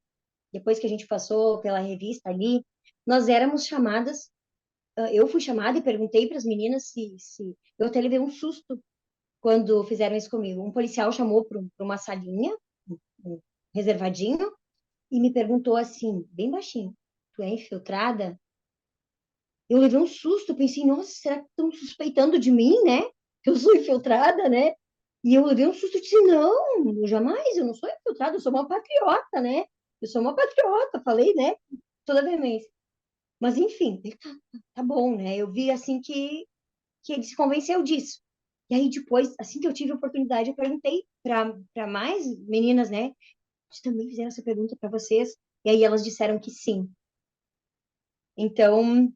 depois que a gente passou pela revista ali, nós éramos chamadas, eu fui chamada e perguntei para as meninas se eu até levei um susto quando fizeram isso comigo. Um policial chamou para uma salinha, um reservadinho, e me perguntou assim, bem baixinho, tu é infiltrada? Eu levei um susto, pensei, nossa, será que estão suspeitando de mim, né? Que eu sou infiltrada, né? E eu levei um susto e disse, não, eu jamais, eu não sou infiltrada, eu sou uma patriota, né? Eu sou uma patriota, falei, né? Toda veemência. Mas, enfim, ele tá bom, né? Eu vi, assim, que ele se convenceu disso. E aí, depois, assim que eu tive a oportunidade, eu perguntei para mais meninas, né? Eles também fizeram essa pergunta para vocês. E aí elas disseram que sim. Então,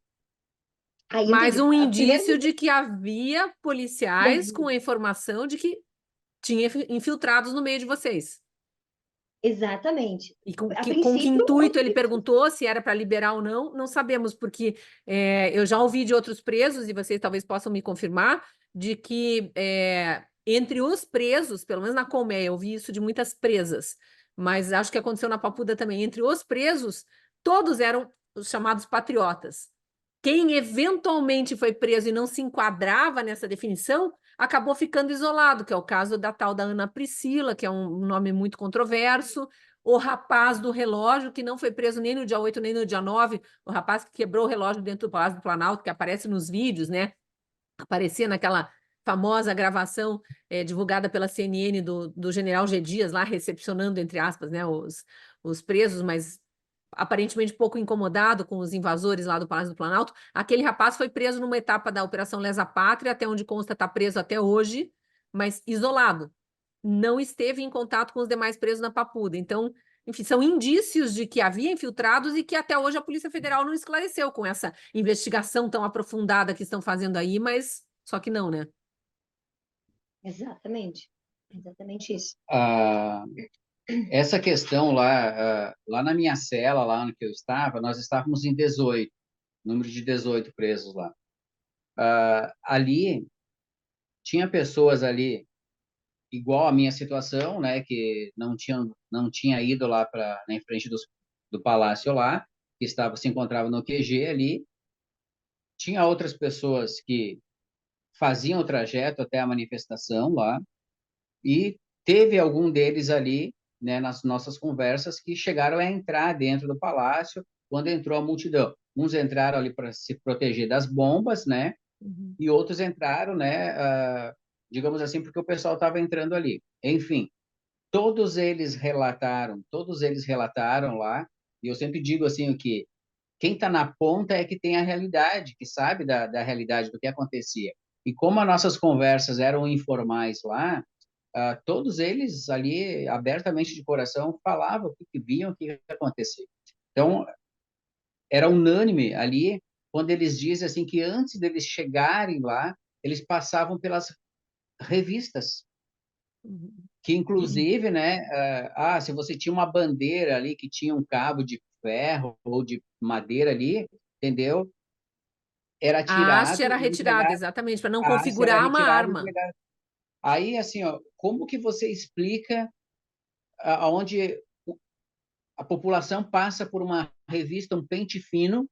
aí eu Mais entendi. um Primeiro, indício de que havia policiais com a informação de que tinha infiltrados no meio de vocês. exatamente. E com A com que princípio, intuito ele perguntou se era para liberar ou não, não sabemos, porque eu já ouvi de outros presos, e vocês talvez possam me confirmar, de que entre os presos, pelo menos na Colmeia, eu ouvi isso de muitas presas, mas acho que aconteceu na Papuda também, entre os presos, todos eram os chamados patriotas. Quem eventualmente foi preso e não se enquadrava nessa definição, acabou ficando isolado, que é o caso da tal da Ana Priscila, que é um nome muito controverso, o rapaz do relógio, que não foi preso nem no dia 8 nem no dia 9, o rapaz que quebrou o relógio dentro do Palácio do Planalto, que aparece nos vídeos, né? Aparecia naquela famosa gravação divulgada pela CNN do general G. Dias, lá recepcionando, entre aspas, né, os presos, mas aparentemente pouco incomodado com os invasores lá do Palácio do Planalto. Aquele rapaz foi preso numa etapa da Operação Lesa Pátria, até onde consta está preso até hoje, mas isolado. Não esteve em contato com os demais presos na Papuda. Então, enfim, são indícios de que havia infiltrados e que até hoje a Polícia Federal não esclareceu com essa investigação tão aprofundada que estão fazendo aí, mas só que não, né? exatamente. Exatamente isso. Ah, essa questão lá, lá na minha cela, lá onde eu estava, nós estávamos em 18, número de 18 presos lá. Ali, tinha pessoas ali igual a minha situação, né, que não tinha ido lá para na frente do palácio lá, que se encontrava no QG ali. Tinha outras pessoas que faziam o trajeto até a manifestação lá e teve algum deles ali, né, nas nossas conversas que chegaram a entrar dentro do palácio quando entrou a multidão. Uns entraram ali para se proteger das bombas, né, Uhum. e outros entraram, né, digamos assim, porque o pessoal estava entrando ali. Enfim, todos eles relataram lá, e eu sempre digo assim o que quem está na ponta é que tem a realidade, que sabe da realidade do que acontecia. E como as nossas conversas eram informais lá, todos eles ali, abertamente de coração, falavam o que viam, o que acontecia. Então, era unânime ali, quando eles dizem assim que antes deles chegarem lá, eles passavam pelas revistas, Uhum. que inclusive, né, se você tinha uma bandeira ali que tinha um cabo de ferro ou de madeira ali, entendeu? Era A haste tirado era e retirada, entregado, exatamente, para não a haste era configurar uma retirada e arma. entregada. Aí, assim, ó, como que você explica aonde a população passa por uma revista, um pente fino,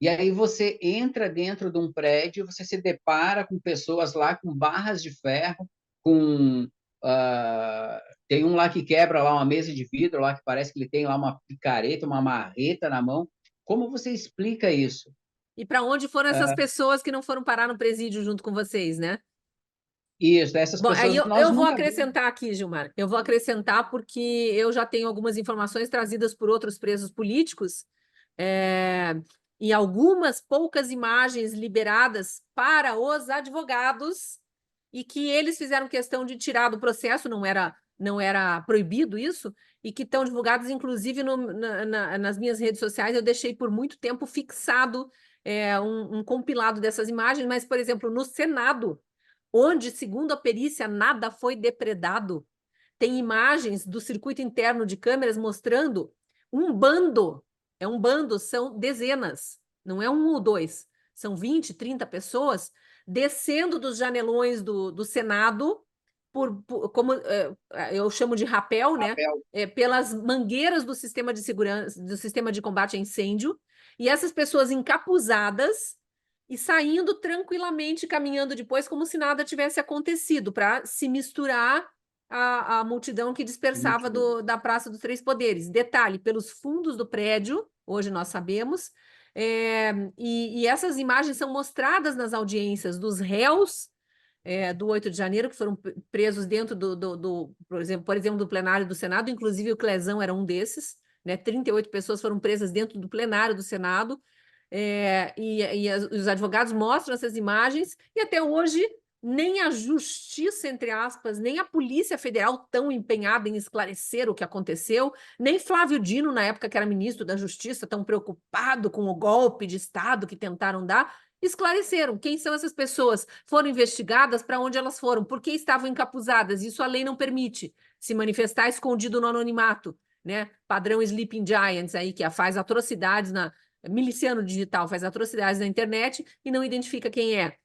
e aí você entra dentro de um prédio, você se depara com pessoas lá com barras de ferro, com tem um lá que quebra lá uma mesa de vidro lá que parece que ele tem lá uma picareta, uma marreta na mão. Como você explica isso? E para onde foram essas pessoas que não foram parar no presídio junto com vocês, né? Isso, essas Bom, aí pessoas nós eu vou nunca vimos. acrescentar aqui, Gilmar. Eu vou acrescentar porque eu já tenho algumas informações trazidas por outros presos políticos, é, e algumas poucas imagens liberadas para os advogados, e que eles fizeram questão de tirar do processo, não era proibido isso, e que estão divulgadas, inclusive, nas minhas redes sociais. Eu deixei por muito tempo fixado um compilado dessas imagens, mas, por exemplo, no Senado, onde, segundo a perícia, nada foi depredado. Tem imagens do circuito interno de câmeras mostrando um bando. É um bando, são dezenas, não é um ou dois. São 20, 30 pessoas descendo dos janelões do Senado, como eu chamo de rapel, né? Papel. Pelas mangueiras do sistema de segurança, do sistema de combate a incêndio, e essas pessoas encapuzadas e saindo tranquilamente, caminhando depois, como se nada tivesse acontecido, para se misturar à multidão que dispersava da Praça dos Três Poderes. Detalhe, pelos fundos do prédio, hoje nós sabemos. E essas imagens são mostradas nas audiências dos réus do 8 de janeiro, que foram presos dentro por exemplo, do plenário do Senado, inclusive o Clezão era um desses, né? 38 pessoas foram presas dentro do plenário do Senado, os advogados mostram essas imagens, e até hoje nem a justiça, entre aspas, nem a Polícia Federal tão empenhada em esclarecer o que aconteceu, nem Flávio Dino, na época que era ministro da Justiça, tão preocupado com o golpe de Estado que tentaram dar, esclareceram quem são essas pessoas, foram investigadas, para onde elas foram, por que estavam encapuzadas. Isso a lei não permite, se manifestar escondido no anonimato, né? Padrão Sleeping Giants aí, que faz atrocidades miliciano digital, faz atrocidades na internet e não identifica quem é.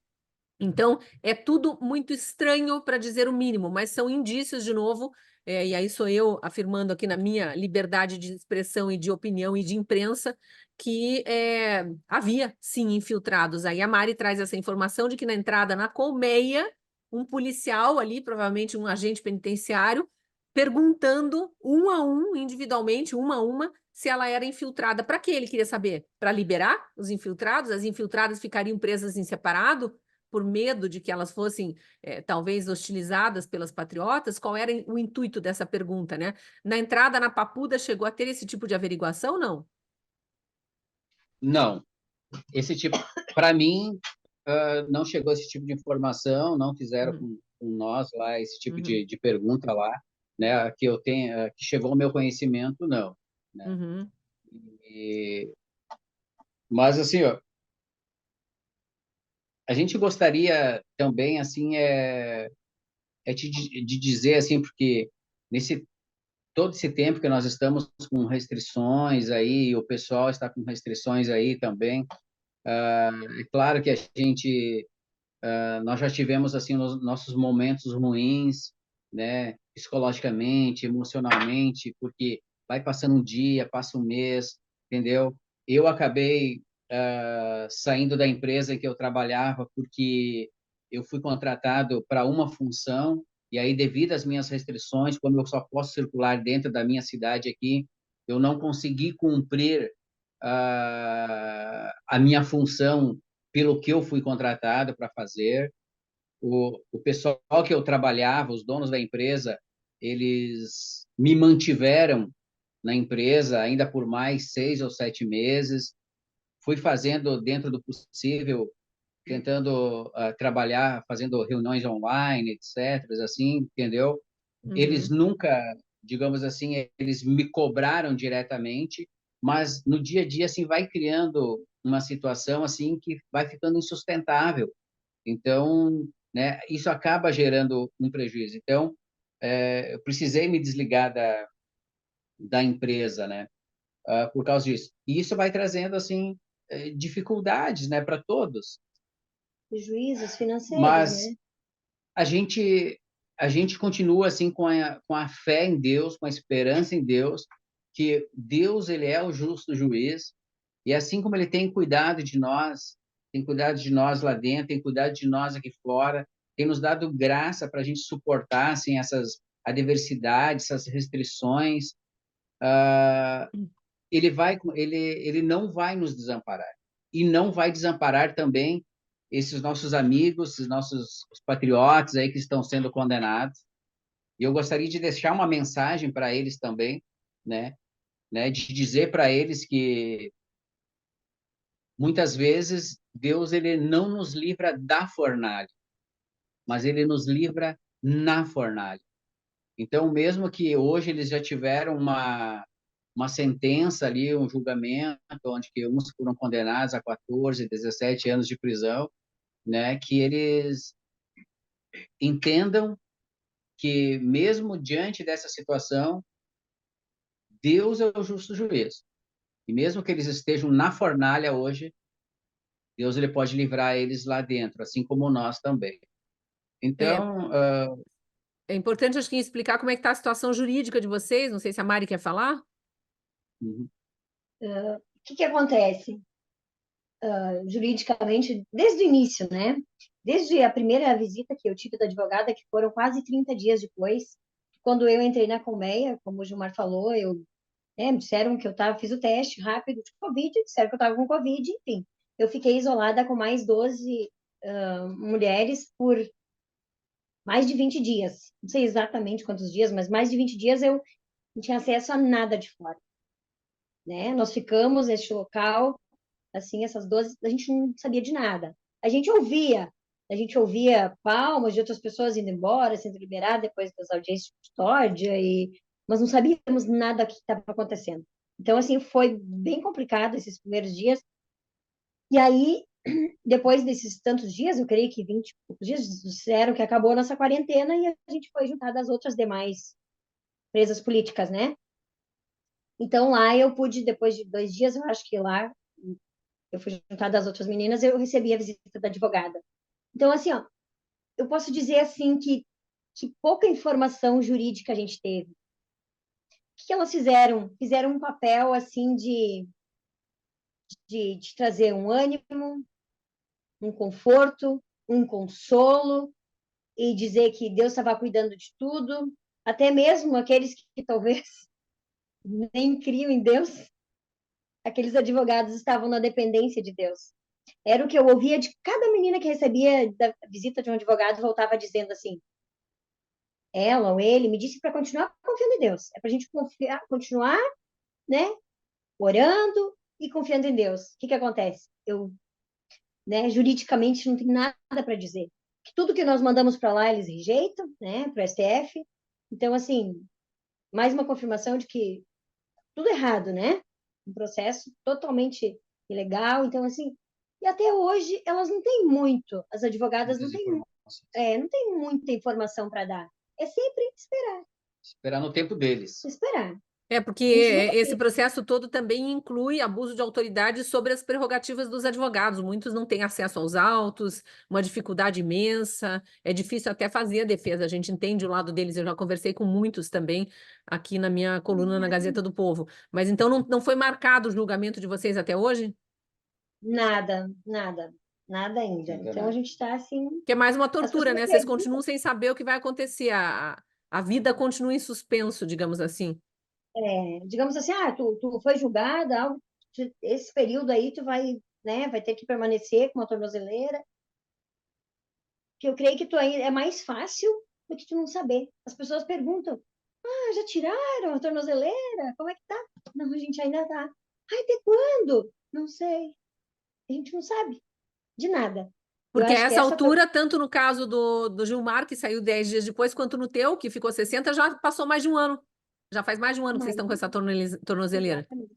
Então, é tudo muito estranho, para dizer o mínimo, mas são indícios, de novo, e aí sou eu afirmando aqui na minha liberdade de expressão e de opinião e de imprensa, que havia, sim, infiltrados. Aí a Mari traz essa informação de que na entrada na colmeia, um policial ali, provavelmente um agente penitenciário, perguntando um a um, individualmente, uma a uma, se ela era infiltrada. Para que ele queria saber? Para liberar os infiltrados? As infiltradas ficariam presas em separado? Por medo de que elas fossem, talvez, hostilizadas pelas patriotas? Qual era o intuito dessa pergunta, né? Na entrada na Papuda chegou a ter esse tipo de averiguação, não? Não, esse tipo, para mim, não chegou esse tipo de informação, não fizeram com nós lá esse tipo de pergunta lá, né? Que eu tenho, que chegou ao meu conhecimento, não, né? Mas assim, ó, a gente gostaria também, assim, de dizer assim, porque nesse todo esse tempo que nós estamos com restrições aí, o pessoal está com restrições aí também. É claro que a gente, nós já tivemos assim nos nossos momentos ruins, né, psicologicamente, emocionalmente, porque vai passando um dia, passa um mês, entendeu? Eu acabei saindo da empresa em que eu trabalhava porque eu fui contratado para uma função e aí, devido às minhas restrições, como eu só posso circular dentro da minha cidade aqui, eu não consegui cumprir a minha função pelo que eu fui contratado para fazer. O pessoal que eu trabalhava, os donos da empresa, eles me mantiveram na empresa ainda por mais 6 ou 7 meses. Fui fazendo dentro do possível, tentando trabalhar, fazendo reuniões online, etc. Assim, entendeu? Eles nunca, digamos assim, eles me cobraram diretamente, mas no dia a dia assim vai criando uma situação assim que vai ficando insustentável. Então, né, isso acaba gerando um prejuízo. Então, eu precisei me desligar da empresa, né, por causa disso. E isso vai trazendo assim dificuldades, né, para todos. Prejuízos financeiros, Mas né? a gente a gente continua assim com a fé em Deus, com a esperança em Deus, que Deus ele é o justo juiz e assim como ele tem cuidado de nós, tem cuidado de nós lá dentro, tem cuidado de nós aqui fora, tem nos dado graça para a gente suportar assim essas adversidades, essas restrições. Ele não vai nos desamparar e não vai desamparar também esses nossos amigos, esses nossos os patriotas aí que estão sendo condenados. E eu gostaria de deixar uma mensagem para eles também, né, de dizer para eles que muitas vezes Deus ele não nos livra da fornalha, mas ele nos livra na fornalha. Então, mesmo que hoje eles já tiveram uma sentença ali, um julgamento, onde que uns foram condenados a 14, 17 anos de prisão, né, que eles entendam que mesmo diante dessa situação, Deus é o justo juiz. E mesmo que eles estejam na fornalha hoje, Deus ele pode livrar eles lá dentro, assim como nós também. É, Então, é importante, acho que, explicar como é que está a situação jurídica de vocês. Não sei se a Mari quer falar. O que acontece juridicamente desde o início, né? Desde a primeira visita que eu tive da advogada, que foram quase 30 dias depois, quando eu entrei na colmeia, como o Gilmar falou, eu Me disseram que fiz o teste rápido de Covid, disseram que eu estava com Covid, enfim. Eu fiquei isolada com mais 12 mulheres por mais de 20 dias. Não sei exatamente quantos dias, mas mais de 20 dias eu não tinha acesso a nada de fora, né? Nós ficamos neste local, assim, essas 12, a gente não sabia de nada. A gente ouvia palmas de outras pessoas indo embora, sendo liberada depois das audiências de custódia, mas não sabíamos nada que estava acontecendo. Então, assim, foi bem complicado esses primeiros dias. E aí, depois desses tantos dias, eu creio que 20 e poucos dias, disseram que acabou a nossa quarentena e a gente foi juntada às outras demais presas políticas, né? Então, lá eu pude, depois de 2 dias, eu acho que lá eu fui juntada às outras meninas, eu recebi a visita da advogada. Então, assim, ó, eu posso dizer assim que pouca informação jurídica a gente teve. O que elas fizeram? Fizeram um papel assim de trazer um ânimo, um conforto, um consolo e dizer que Deus estava cuidando de tudo, até mesmo aqueles que talvez nem criam em Deus, aqueles advogados estavam na dependência de Deus. Era o que eu ouvia de cada menina que recebia da visita de um advogado, voltava dizendo assim: ela ou ele me disse para continuar confiando em Deus. É para a gente continuar, né, orando e confiando em Deus. O que acontece? Juridicamente não tem nada para dizer. Que tudo que nós mandamos para lá eles rejeitam, né, para o STF. Então, assim, mais uma confirmação de que tudo errado, né? Um processo totalmente ilegal. Então, assim, e até hoje elas não têm muito, as advogadas não têm muita informação para dar. É sempre esperar. Esperar no tempo deles. Esperar. Porque esse processo todo também inclui abuso de autoridade sobre as prerrogativas dos advogados. Muitos não têm acesso aos autos, uma dificuldade imensa, é difícil até fazer a defesa. A gente entende o lado deles, eu já conversei com muitos também aqui na minha coluna na Gazeta do Povo. Mas então não foi marcado o julgamento de vocês até hoje? Nada, nada, nada ainda. Então a gente está assim. Que é mais uma tortura, né? Vocês perguntam. continuam sem saber o que vai acontecer. A vida continua em suspenso, digamos assim. Digamos assim, tu foi julgada, esse período aí tu vai, né, vai ter que permanecer com uma tornozeleira, que eu creio que tu aí é mais fácil do que tu não saber. As pessoas perguntam, já tiraram a tornozeleira? Como é que tá? Não, a gente ainda tá. Ai, até quando? Não sei. A gente não sabe de nada. Eu Porque a acho que essa altura, tanto no caso do Gilmar, que saiu 10 dias depois, quanto no teu, que ficou 60, já passou mais de um ano. Já faz mais de um ano que vocês estão com essa tornozeleira. Exatamente.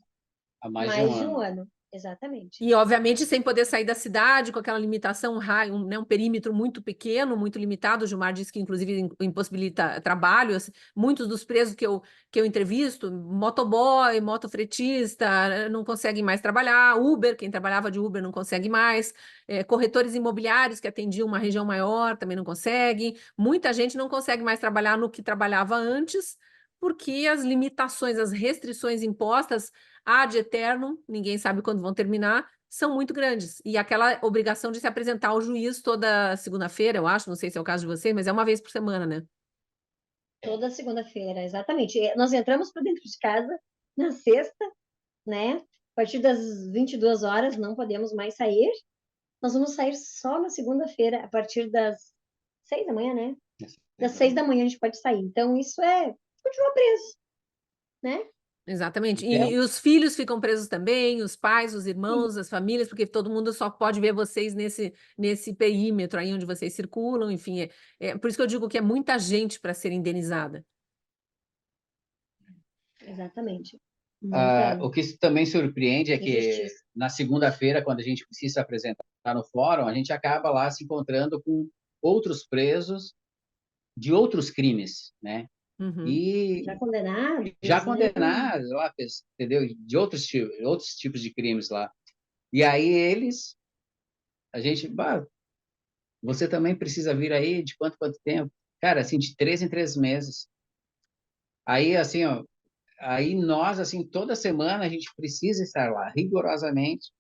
Há mais de um Mais de ano. um ano, exatamente. E, obviamente, sem poder sair da cidade, com aquela limitação, um perímetro muito pequeno, muito limitado. O Gilmar disse que, inclusive, impossibilita trabalho. Assim, muitos dos presos que eu entrevisto, motoboy, motofretista, não conseguem mais trabalhar. Uber, quem trabalhava de Uber não consegue mais. Corretores imobiliários que atendiam uma região maior também não conseguem. Muita gente não consegue mais trabalhar no que trabalhava antes, porque as limitações, as restrições impostas ad eternum, ninguém sabe quando vão terminar, são muito grandes. E aquela obrigação de se apresentar ao juiz toda segunda-feira, eu acho, não sei se é o caso de vocês, mas é uma vez por semana, né? Toda segunda-feira, exatamente. Nós entramos para dentro de casa na sexta, né? A partir das 22 horas não podemos mais sair. Nós vamos sair só na segunda-feira, a partir das 6 da manhã, né? Das 6 da manhã a gente pode sair. Então, isso continua preso, né? Exatamente. Então, E os filhos ficam presos também, os pais, os irmãos, as famílias, porque todo mundo só pode ver vocês nesse perímetro aí onde vocês circulam, enfim. Por isso que eu digo que é muita gente para ser indenizada. exatamente. O que também surpreende é que Injustiça. na segunda-feira, quando a gente precisa se apresentar no fórum, a gente acaba lá se encontrando com outros presos de outros crimes, né? Uhum. E Já condenados, já né? condenados lá, entendeu? De outros tipos de crimes lá. E aí a gente, você também precisa vir aí de quanto tempo? Cara, assim, de 3 em 3 meses. Aí, assim, ó, aí nós, assim, toda semana a gente precisa estar lá, rigorosamente.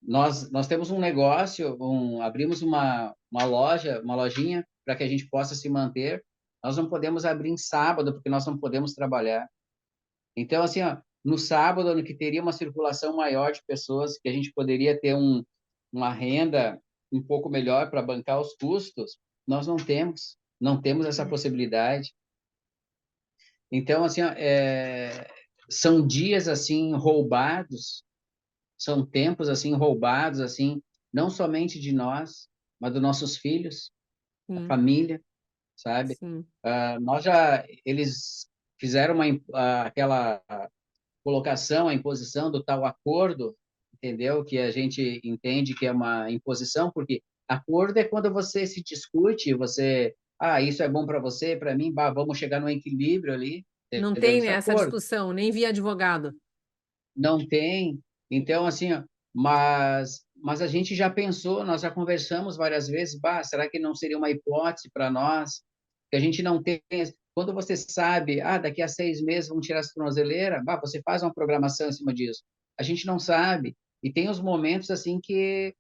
Nós temos um negócio, abrimos uma loja, uma lojinha, para que a gente possa se manter. Nós não podemos abrir em sábado, porque nós não podemos trabalhar. Então, assim, ó, no sábado, no que teria uma circulação maior de pessoas, que a gente poderia ter uma renda um pouco melhor para bancar os custos, nós não temos essa possibilidade. Então, assim, ó, são dias assim roubados, são tempos assim roubados, assim, não somente de nós, mas dos nossos filhos, da Sim, família, sabe? sim. Eles fizeram aquela colocação, a imposição do tal acordo, entendeu? Que a gente entende que é uma imposição, porque acordo é quando você se discute, isso é bom para você, para mim, vamos chegar no equilíbrio ali, Não entendeu? tem, né, Isso é essa acordo. discussão, nem via advogado. Não tem. Então, assim, ó, mas a gente já pensou, nós já conversamos várias vezes, será que não seria uma hipótese para nós? Que a gente não tem. Quando você sabe, daqui a 6 meses vão tirar essa tornozeleira, você faz uma programação em cima disso. A gente não sabe. E tem os momentos, assim, que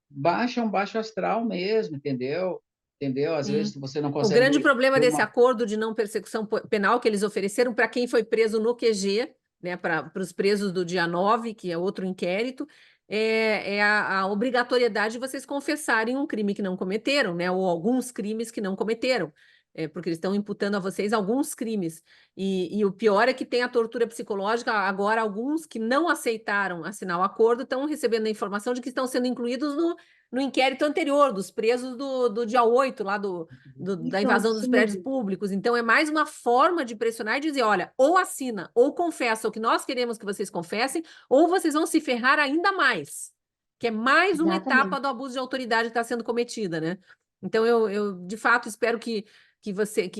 baixam baixo astral mesmo, entendeu? Entendeu? Às vezes Sim. você não O grande consegue problema ter desse uma. acordo de não persecução penal que eles ofereceram para quem foi preso no QG, né, para os presos do dia 9, que é outro inquérito, é a obrigatoriedade de vocês confessarem um crime que não cometeram, né, ou alguns crimes que não cometeram, porque eles estão imputando a vocês alguns crimes. E o pior é que tem a tortura psicológica. Agora, alguns que não aceitaram assinar o acordo estão recebendo a informação de que estão sendo incluídos no inquérito anterior, dos presos do dia 8 lá da Isso é um invasão dos prédios absurdo. públicos. Então, é mais uma forma de pressionar e dizer: olha, ou assina, ou confessa o que nós queremos que vocês confessem, ou vocês vão se ferrar ainda mais. Que é mais uma etapa Exatamente. do abuso de autoridade que está sendo cometida, né? Então, eu de fato espero que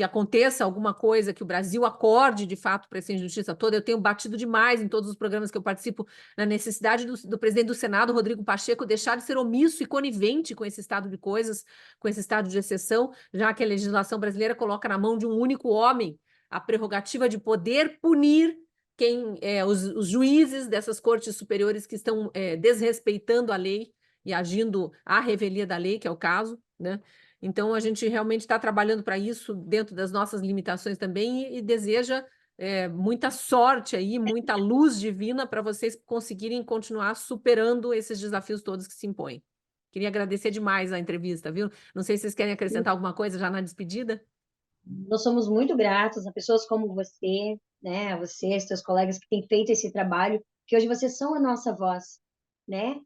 aconteça alguma coisa, que o Brasil acorde de fato para essa injustiça toda. Eu tenho batido demais em todos os programas que eu participo na necessidade do presidente do Senado, Rodrigo Pacheco, deixar de ser omisso e conivente com esse estado de coisas, com esse estado de exceção, já que a legislação brasileira coloca na mão de um único homem a prerrogativa de poder punir os juízes dessas cortes superiores que estão desrespeitando a lei e agindo à revelia da lei, que é o caso, né? Então, a gente realmente está trabalhando para isso dentro das nossas limitações também e deseja muita sorte aí, muita luz divina para vocês conseguirem continuar superando esses desafios todos que se impõem. Queria agradecer demais a entrevista, viu? Não sei se vocês querem acrescentar alguma coisa já na despedida. Nós somos muito gratos a pessoas como você, né, a vocês, seus colegas que têm feito esse trabalho, que hoje vocês são a nossa voz, né?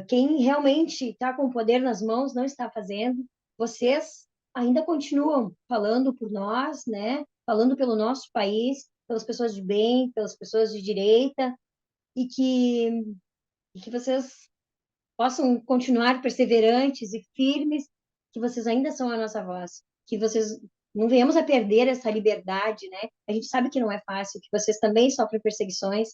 Quem realmente está com o poder nas mãos não está fazendo. Vocês ainda continuam falando por nós, né? Falando pelo nosso país, pelas pessoas de bem, pelas pessoas de direita, e que vocês possam continuar perseverantes e firmes, que vocês ainda são a nossa voz, que vocês não venhamos a perder essa liberdade, né? A gente sabe que não é fácil, que vocês também sofrem perseguições,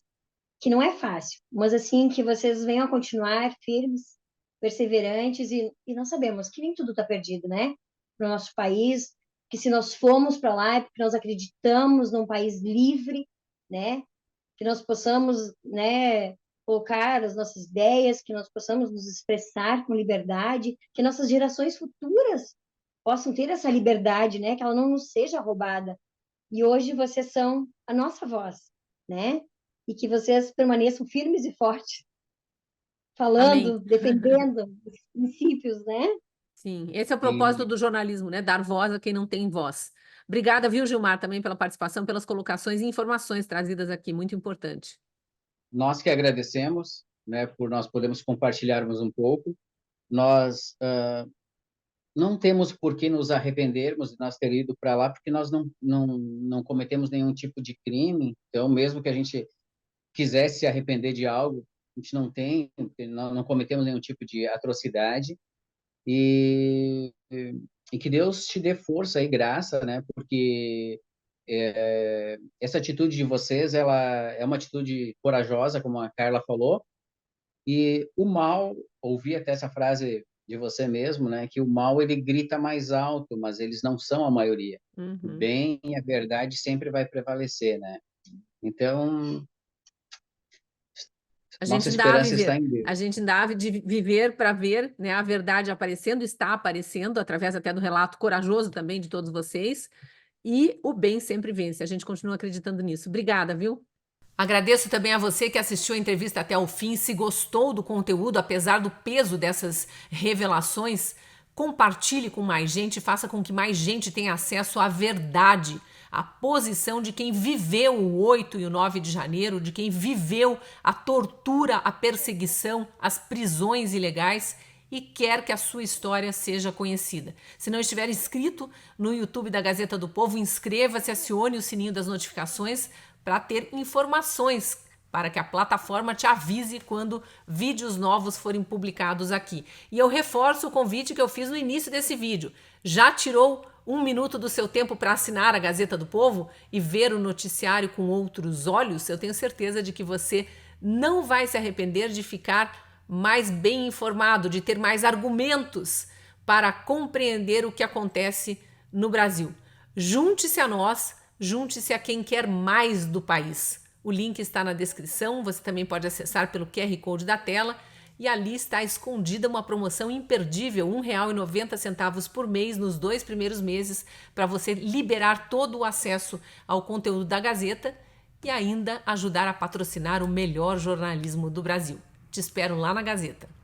que não é fácil, mas assim, que vocês venham a continuar firmes, perseverantes, e nós sabemos que nem tudo está perdido, né? Para o nosso país, que se nós formos para lá é porque nós acreditamos num país livre, né? Que nós possamos, né, colocar as nossas ideias, que nós possamos nos expressar com liberdade, que nossas gerações futuras possam ter essa liberdade, né, que ela não nos seja roubada. E hoje vocês são a nossa voz, né? E que vocês permaneçam firmes e fortes, Amém. falando, defendendo os princípios, né? Sim, esse é o propósito E do jornalismo, né? Dar voz a quem não tem voz. Obrigada, viu, Gilmar, também pela participação, pelas colocações e informações trazidas aqui, muito importante. nós que agradecemos, né, por nós podermos compartilharmos um pouco. Nós não temos por que nos arrependermos de nós ter ido para lá, porque nós não cometemos nenhum tipo de crime. Então, mesmo que a gente quisesse se arrepender de algo, a gente não tem, não cometemos nenhum tipo de atrocidade. E que Deus te dê força e graça, né? Porque essa atitude de vocês, ela é uma atitude corajosa, como a Carla falou, e o mal, ouvi até essa frase de você mesmo, né? Que o mal ele grita mais alto, mas eles não são a maioria. O Uhum. bem e a verdade sempre vai prevalecer, né? Então, A gente nossa ainda há a esperança está viver. em A Deus. gente ainda há de viver para ver, né, a verdade aparecendo, está aparecendo, através até do relato corajoso também de todos vocês. e o bem sempre vence. A gente continua acreditando nisso. Obrigada, viu? Agradeço também a você que assistiu a entrevista até o fim. Se gostou do conteúdo, apesar do peso dessas revelações, compartilhe com mais gente, faça com que mais gente tenha acesso à verdade, à posição de quem viveu o 8 e o 9 de janeiro, de quem viveu a tortura, a perseguição, as prisões ilegais e quer que a sua história seja conhecida. Se não estiver inscrito no YouTube da Gazeta do Povo, inscreva-se, acione o sininho das notificações para ter informações, para que a plataforma te avise quando vídeos novos forem publicados aqui. E eu reforço o convite que eu fiz no início desse vídeo. Já tirou 1 minuto do seu tempo para assinar a Gazeta do Povo e ver o noticiário com outros olhos? Eu tenho certeza de que você não vai se arrepender de ficar mais bem informado, de ter mais argumentos para compreender o que acontece no Brasil. Junte-se a nós, junte-se a quem quer mais do país. O link está na descrição, você também pode acessar pelo QR Code da tela e ali está escondida uma promoção imperdível, R$ 1,90 por mês nos 2 primeiros meses para você liberar todo o acesso ao conteúdo da Gazeta e ainda ajudar a patrocinar o melhor jornalismo do Brasil. Te espero lá na Gazeta.